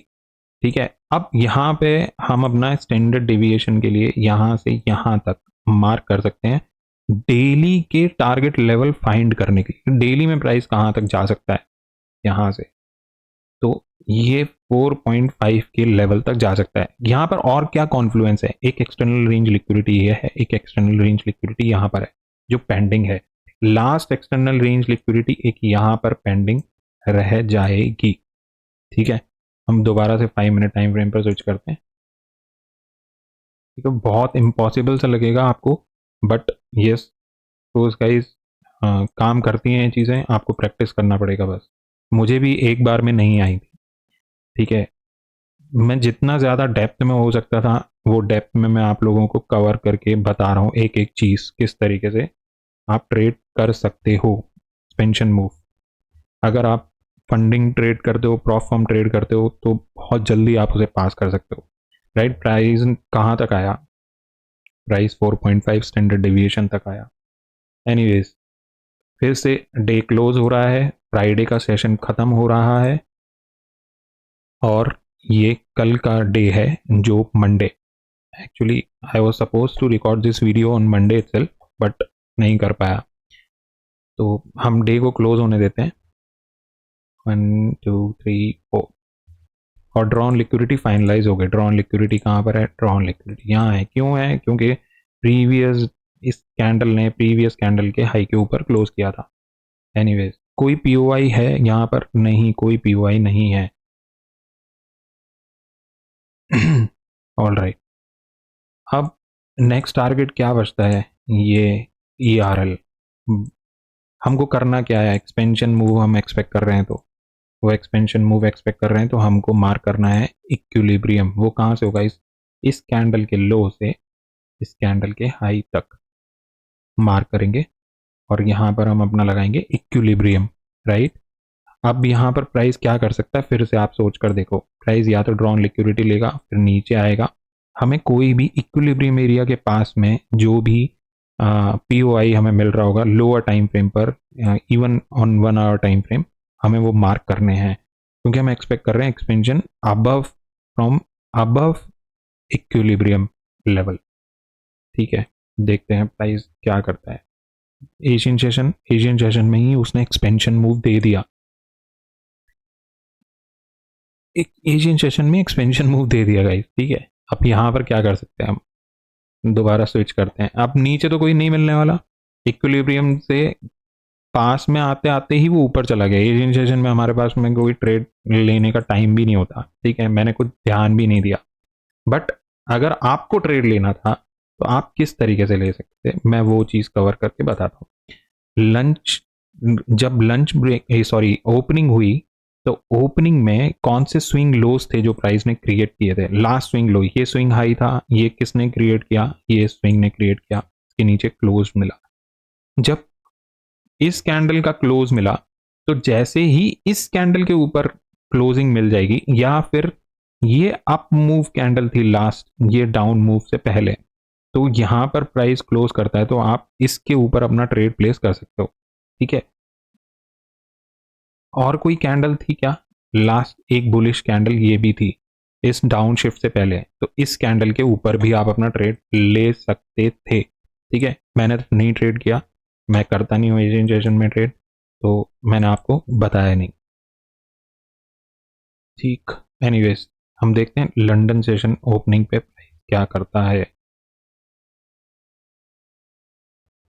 A: ठीक है, अब यहां पे हम अपना स्टैंडर्ड डेविएशन के लिए यहां से यहां तक मार्क कर सकते हैं डेली के टारगेट लेवल फाइंड करने के लिए। डेली में प्राइस कहां तक जा सकता है यहां से? तो ये 4.5 के लेवल तक जा सकता है। यहाँ पर और क्या कॉन्फ्लुएंस है? एक एक्सटर्नल रेंज लिक्विडिटी ये है, एक एक्सटर्नल रेंज लिक्विडिटी यहाँ पर है जो पेंडिंग है। लास्ट एक्सटर्नल रेंज लिक्विडिटी एक यहाँ पर पेंडिंग रह जाएगी। ठीक है, हम दोबारा से 5 मिनट टाइम फ्रेम पर स्विच करते हैं। ठीक है, बहुत इम्पॉसिबल सा लगेगा आपको, बट यस रोज गाइस, काम करती हैं ये चीज़ें, आपको प्रैक्टिस करना पड़ेगा बस। मुझे भी एक बार में नहीं आई थी। ठीक है, मैं जितना ज़्यादा डेप्थ में हो सकता था, वो डेप्थ में मैं आप लोगों को कवर करके बता रहा हूँ एक एक चीज़ किस तरीके से आप ट्रेड कर सकते हो। पेंशन मूव, अगर आप फंडिंग ट्रेड करते हो, प्रॉफ फॉर्म ट्रेड करते हो, तो बहुत जल्दी आप उसे पास कर सकते हो। राइट, प्राइस कहाँ तक आया? प्राइस 4.5 स्टैंडर्ड डेविएशन तक आया। एनीवेज, फिर से डे क्लोज हो रहा है, फ्राइडे का सेशन खत्म हो रहा है, और ये कल का डे है जो Monday. Actually I was suppose to record this video on Monday itself, but नहीं कर पाया। तो हम डे को क्लोज होने देते हैं। 1 2 3 4, और ड्रॉन लिक्विडिटी फाइनलाइज हो गई। ड्रॉन लिक्विडिटी कहाँ पर है? ड्रॉन लिक्विडिटी यहाँ है। क्यों है? क्योंकि प्रीवियस इस कैंडल ने प्रीवियस कैंडल के हाई के ऊपर क्लोज किया था। एनीवेज, कोई पीओआई है यहाँ पर? नहीं, कोई पीओआई नहीं है। ऑल राइट, अब नेक्स्ट टारगेट क्या बचता है? ये ERL। हमको करना क्या है? एक्सपेंशन मूव हम एक्सपेक्ट कर रहे हैं, तो वो एक्सपेंशन मूव एक्सपेक्ट कर रहे हैं, तो हमको मार्क करना है इक्विलिब्रियम। वो कहाँ से होगा? इस कैंडल के लो से इस कैंडल के हाई तक मार्क करेंगे, और यहाँ पर हम अपना लगाएंगे इक्विलिब्रियम। राइट, अब यहाँ पर प्राइस क्या कर सकता है? फिर से आप सोच कर देखो, प्राइस या तो ड्रॉन लिक्विडिटी लेगा, फिर नीचे आएगा। हमें कोई भी इक्विलिब्रियम एरिया के पास में जो भी पीओआई हमें मिल रहा होगा लोअर टाइम फ्रेम पर, even on 1 hour time frame, हमें वो मार्क करने हैं, क्योंकि हम एक्सपेक्ट कर रहे हैं expansion above from above equilibrium level. ठीक है, देखते हैं प्राइस क्या करता है। एशियन सेशन में ही उसने एक्सपेंशन मूव दे दिया। एक एशियन सेशन में एक्सपेंशन मूव दे दिया गाइस। ठीक है, अब यहाँ पर क्या कर सकते हैं हम? दोबारा स्विच करते हैं। अब नीचे तो कोई नहीं मिलने वाला, इक्विलिब्रियम से पास में आते आते ही वो ऊपर चला गया। एशियन सेशन में हमारे पास में कोई ट्रेड लेने का टाइम भी नहीं होता। ठीक है, मैंने कुछ ध्यान भी नहीं दिया, बट अगर आपको ट्रेड लेना था तो आप किस तरीके से ले सकते थे, मैं वो चीज़ कवर करके बताता हूँ। लंच, जब लंच ब्रेक सॉरी ओपनिंग हुई, तो ओपनिंग में कौन से स्विंग लोस थे जो प्राइस ने क्रिएट किए थे? लास्ट स्विंग लो, ये स्विंग हाई था, ये किसने क्रिएट किया? ये स्विंग ने क्रिएट किया। इसके नीचे क्लोज मिला। जब इस कैंडल का क्लोज मिला, तो जैसे ही इस कैंडल के ऊपर क्लोजिंग मिल जाएगी, या फिर ये अप मूव कैंडल थी लास्ट, ये डाउन मूव से पहले, तो यहाँ पर प्राइस क्लोज करता है तो आप इसके ऊपर अपना ट्रेड प्लेस कर सकते हो, ठीक है। और कोई कैंडल थी क्या, लास्ट एक बुलिश कैंडल ये भी थी इस डाउन शिफ्ट से पहले, तो इस कैंडल के ऊपर भी आप अपना ट्रेड ले सकते थे, ठीक है। मैंने तो नहीं ट्रेड किया, मैं करता नहीं हूँ एशियन सेशन में ट्रेड, तो मैंने आपको बताया नहीं, ठीक। एनीवेज हम देखते हैं लंदन सेशन ओपनिंग पे क्या करता है,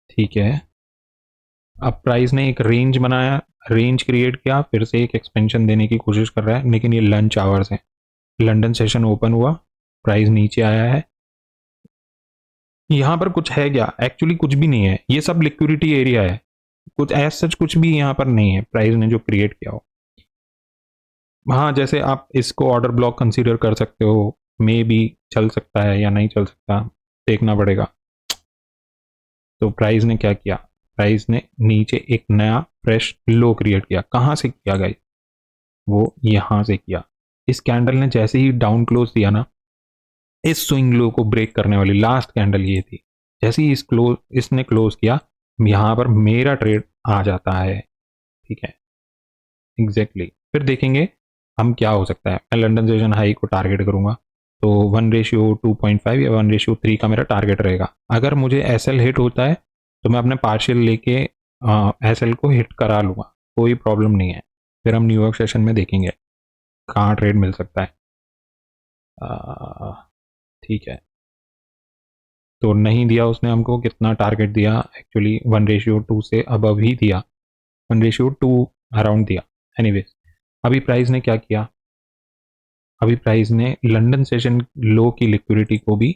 A: ठीक है। अब प्राइस ने एक रेंज बनाया, रेंज क्रिएट किया, फिर से एक एक्सपेंशन देने की कोशिश कर रहा है, लेकिन ये लंच आवर्स है। लंदन सेशन ओपन हुआ, प्राइस नीचे आया है, यहाँ पर कुछ है क्या, एक्चुअली कुछ भी नहीं है, ये सब लिक्विडिटी एरिया है, कुछ एज सच कुछ भी यहाँ पर नहीं है प्राइस ने जो क्रिएट किया हो। हाँ, जैसे आप इसको ऑर्डर ब्लॉक कंसीडर कर सकते हो, मे बी चल सकता है या नहीं चल सकता, देखना पड़ेगा। तो प्राइस ने क्या किया, प्राइस ने नीचे एक नया फ्रेश लो क्रिएट किया, कहाँ से किया गाइस, वो यहाँ से किया। इस कैंडल ने जैसे ही डाउन क्लोज दिया ना, इस स्विंग लो को ब्रेक करने वाली लास्ट कैंडल ये थी, जैसे ही इसने क्लोज किया, यहाँ पर मेरा ट्रेड आ जाता है, ठीक है, एग्जैक्टली। फिर देखेंगे हम क्या हो सकता है। मैं लंदन सेशन हाई को टारगेट करूंगा, तो 1:2.5 या 1:3 का मेरा टारगेट रहेगा। अगर मुझे एस एल हिट होता है तो मैं अपने पार्शियल लेके एस एल को हिट करा लूँगा, कोई प्रॉब्लम नहीं है। फिर हम न्यूयॉर्क सेशन में देखेंगे कहाँ ट्रेड मिल सकता है, ठीक है। तो नहीं दिया उसने हमको, कितना टारगेट दिया, एक्चुअली 1:2 से अबव ही दिया, 1:2 अराउंड दिया। एनीवेज अभी प्राइस ने क्या किया, अभी प्राइस ने लंदन सेशन लो की लिक्विडिटी को भी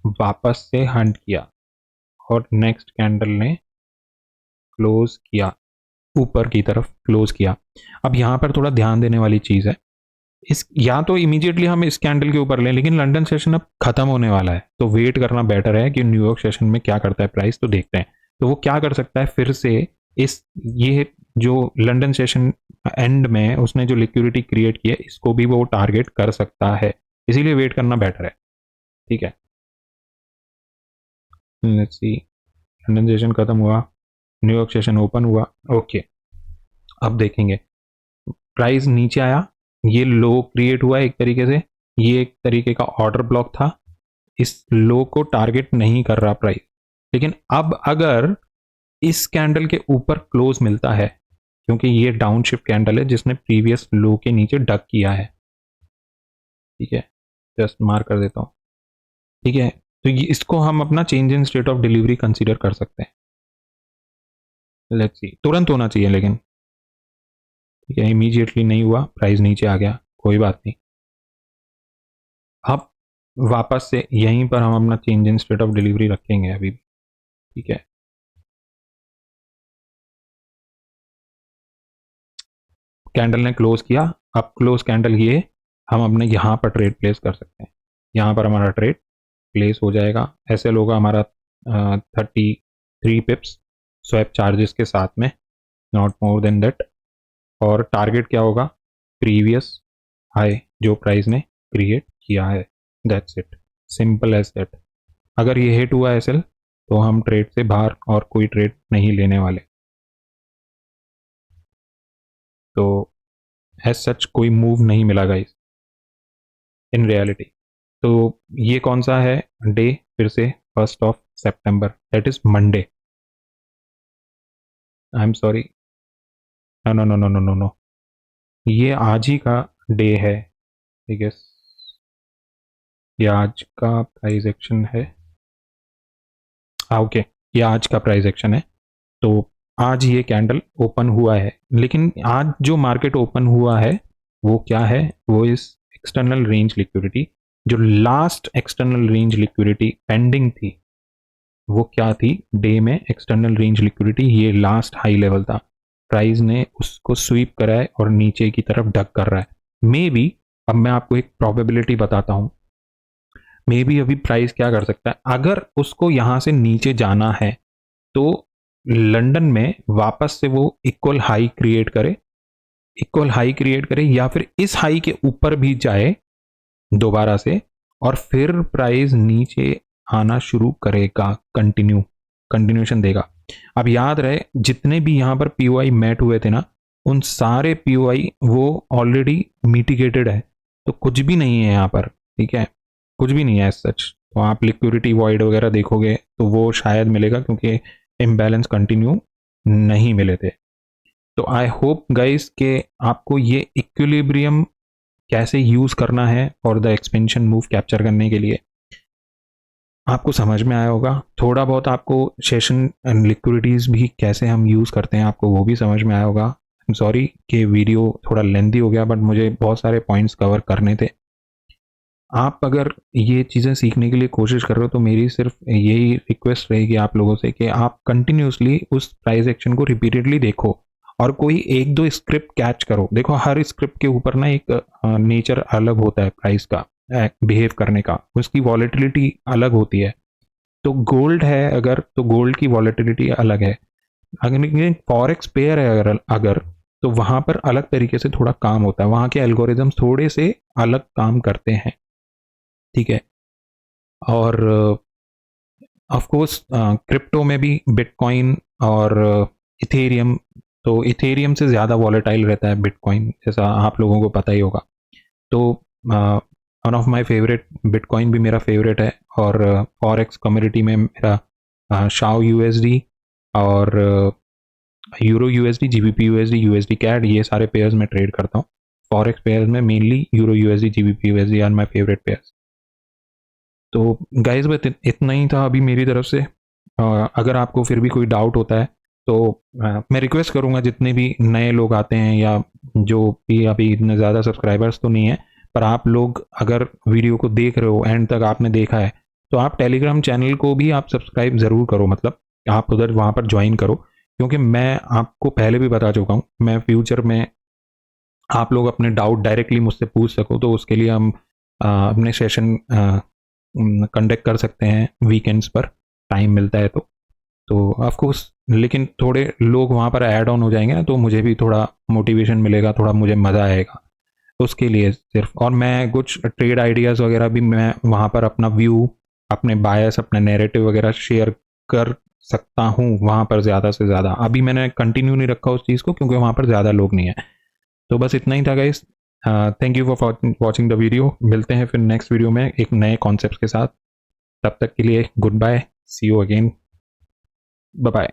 A: वापस से हंट किया और नेक्स्ट कैंडल ने क्लोज किया, ऊपर की तरफ क्लोज किया। अब यहाँ पर थोड़ा ध्यान देने वाली चीज़ है, इस या तो इमीडिएटली हम इस कैंडल के ऊपर लें, लेकिन लंदन सेशन अब खत्म होने वाला है, तो वेट करना बेटर है कि न्यूयॉर्क सेशन में क्या करता है प्राइस, तो देखते हैं। तो वो क्या कर सकता है, फिर से इस ये जो लंदन सेशन एंड में उसने जो लिक्विडिटी क्रिएट की है, इसको भी वो टारगेट कर सकता है, इसीलिए वेट करना बेटर है, ठीक है। लेट्स सी, लंदन सेशन खत्म हुआ, न्यूयॉर्क सेशन ओपन हुआ, ओके। अब देखेंगे प्राइस नीचे आया, ये लो क्रिएट हुआ एक तरीके से, ये एक तरीके का ऑर्डर ब्लॉक था, इस लो को टारगेट नहीं कर रहा प्राइस, लेकिन अब अगर इस कैंडल के ऊपर क्लोज मिलता है, क्योंकि ये डाउन शिफ्ट कैंडल है जिसने प्रीवियस लो के नीचे डक किया है, ठीक है, जस्ट मार्क कर देता हूँ, ठीक है। तो ये इसको हम अपना change in state of delivery consider कर सकते हैं। लेट्स सी, तुरंत होना चाहिए लेकिन, ठीक है, इमीडिएटली नहीं हुआ, प्राइस नीचे आ गया, कोई बात नहीं। अब वापस से यहीं पर हम अपना change in state of delivery रखेंगे अभी, ठीक है। कैंडल ने क्लोज किया, अब क्लोज कैंडल ये हम अपने यहाँ पर ट्रेड प्लेस कर सकते हैं, यहाँ पर हमारा ट्रेड प्लेस हो जाएगा, ऐसे होगा हमारा 33 पिप्स स्वैप चार्जेस के साथ में, नॉट मोर देन दैट। और टारगेट क्या होगा, प्रीवियस हाई जो प्राइस ने क्रिएट किया है, that's it, simple as that. अगर ये हिट हुआ एस एल तो हम ट्रेड से बाहर और कोई ट्रेड नहीं लेने वाले, तो एज सच कोई मूव नहीं मिला गाइस इन रियलिटी। तो ये कौन सा है डे, फिर से 1 सितंबर, that is Monday, I am sorry, no no no no no no no, ये आज ही का डे है, ठीक है, ये आज का प्राइस एक्शन है, हाँ ओके, ये आज का प्राइस एक्शन है। तो आज ये कैंडल ओपन हुआ है, लेकिन आज जो मार्केट ओपन हुआ है वो क्या है, वो इस एक्सटर्नल रेंज लिक्विडिटी, जो last external range liquidity pending थी, वो क्या थी, डे में एक्सटर्नल रेंज लिक्विडिटी, ये लास्ट हाई लेवल था, प्राइस ने उसको स्वीप करा है और नीचे की तरफ डक कर रहा है। मे बी, अब मैं आपको एक प्रोबेबिलिटी बताता हूं, मे बी अभी प्राइस क्या कर सकता है, अगर उसको यहां से नीचे जाना है तो लंदन में वापस से वो इक्वल हाई क्रिएट करे, इक्वल हाई क्रिएट करे, या फिर इस हाई के ऊपर भी जाए दोबारा से, और फिर प्राइस नीचे आना शुरू करेगा, कंटिन्यूशन देगा। अब याद रहे जितने भी यहाँ पर पीओआई मेट हुए थे ना, उन सारे पीओआई वो ऑलरेडी मिटिगेटेड है, तो कुछ भी नहीं है यहाँ पर, ठीक है, कुछ भी नहीं है सच। तो आप लिक्विडिटी वॉइड वगैरह देखोगे तो वो शायद मिलेगा, क्योंकि इम्बैलेंस कंटिन्यू नहीं मिले थे। तो आई होप गाइस के आपको ये इक्विलिब्रियम कैसे यूज करना है और द एक्सपेंशन मूव कैप्चर करने के लिए आपको समझ में आया होगा। थोड़ा बहुत आपको सेशन एंड लिक्विडिटीज भी कैसे हम यूज करते हैं आपको वो भी समझ में आया होगा। सॉरी कि वीडियो थोड़ा लेंथी हो गया, बट मुझे बहुत सारे पॉइंट्स कवर करने थे। आप अगर ये चीज़ें सीखने के लिए कोशिश कर रहे हो तो मेरी सिर्फ यही रिक्वेस्ट रहेगी आप लोगों से कि आप कंटिन्यूसली उस प्राइस एक्शन को रिपीटेडली देखो और कोई एक दो स्क्रिप्ट कैच करो। देखो हर स्क्रिप्ट के ऊपर ना एक नेचर अलग होता है प्राइस का बिहेव करने का, उसकी वॉलेटिलिटी अलग होती है। तो गोल्ड है अगर, तो गोल्ड की वॉलेटिलिटी अलग है। अगर फॉरेक्स पेयर है अगर तो वहाँ पर अलग तरीके से थोड़ा काम होता है, वहाँ के एल्गोरिदम्स थोड़े से अलग काम करते हैं, ठीक है। और ऑफ कोर्स क्रिप्टो में भी बिटकॉइन और इथेरियम, तो इथेरियम से ज़्यादा वॉलेटाइल रहता है बिटकॉइन, जैसा आप लोगों को पता ही होगा। तो one of my favourite, bitcoin भी मेरा फेवरेट है, और फॉरेक्स कम्युनिटी में मेरा शाओ यूएसडी और euro USD, GBP USD, USD CAD, ये सारे पेयर्स में ट्रेड करता हूँ। फॉरेक्स पेयर्स में mainly euro USD, GBP USD are my favourite pairs. तो गाइस बस इतना ही था अभी मेरी तरफ से। अगर आपको फिर भी कोई डाउट होता है तो मैं रिक्वेस्ट करूंगा जितने भी नए लोग आते हैं या जो भी अभी इतने ज़्यादा सब्सक्राइबर्स तो नहीं है, पर आप लोग अगर वीडियो को देख रहे हो एंड तक आपने देखा है तो आप टेलीग्राम चैनल को भी आप सब्सक्राइब ज़रूर करो, मतलब आप उधर वहाँ पर ज्वाइन करो, क्योंकि मैं आपको पहले भी बता चुका हूँ, मैं फ्यूचर में आप लोग अपने डाउट डायरेक्टली मुझसे पूछ सको तो उसके लिए हम अपने सेशन कंडक्ट कर सकते हैं वीकेंड्स पर, टाइम मिलता है तो ऑफ कोर्स। लेकिन थोड़े लोग वहाँ पर ऐड ऑन हो जाएंगे ना, तो मुझे भी थोड़ा मोटिवेशन मिलेगा, थोड़ा मुझे मज़ा आएगा उसके लिए सिर्फ। और मैं कुछ ट्रेड आइडियाज़ वगैरह भी मैं वहाँ पर अपना व्यू, अपने बायस, अपने नैरेटिव वगैरह शेयर कर सकता हूँ वहाँ पर ज़्यादा से ज़्यादा। अभी मैंने कंटिन्यू नहीं रखा उस चीज़ को क्योंकि वहाँ पर ज़्यादा लोग नहीं है। तो बस इतना ही था guys. Thank you for watching the video. मिलते हैं फिर नेक्स्ट वीडियो में एक नए कॉन्सेप्ट के साथ। तब तक के लिए good bye, see you again, bye bye.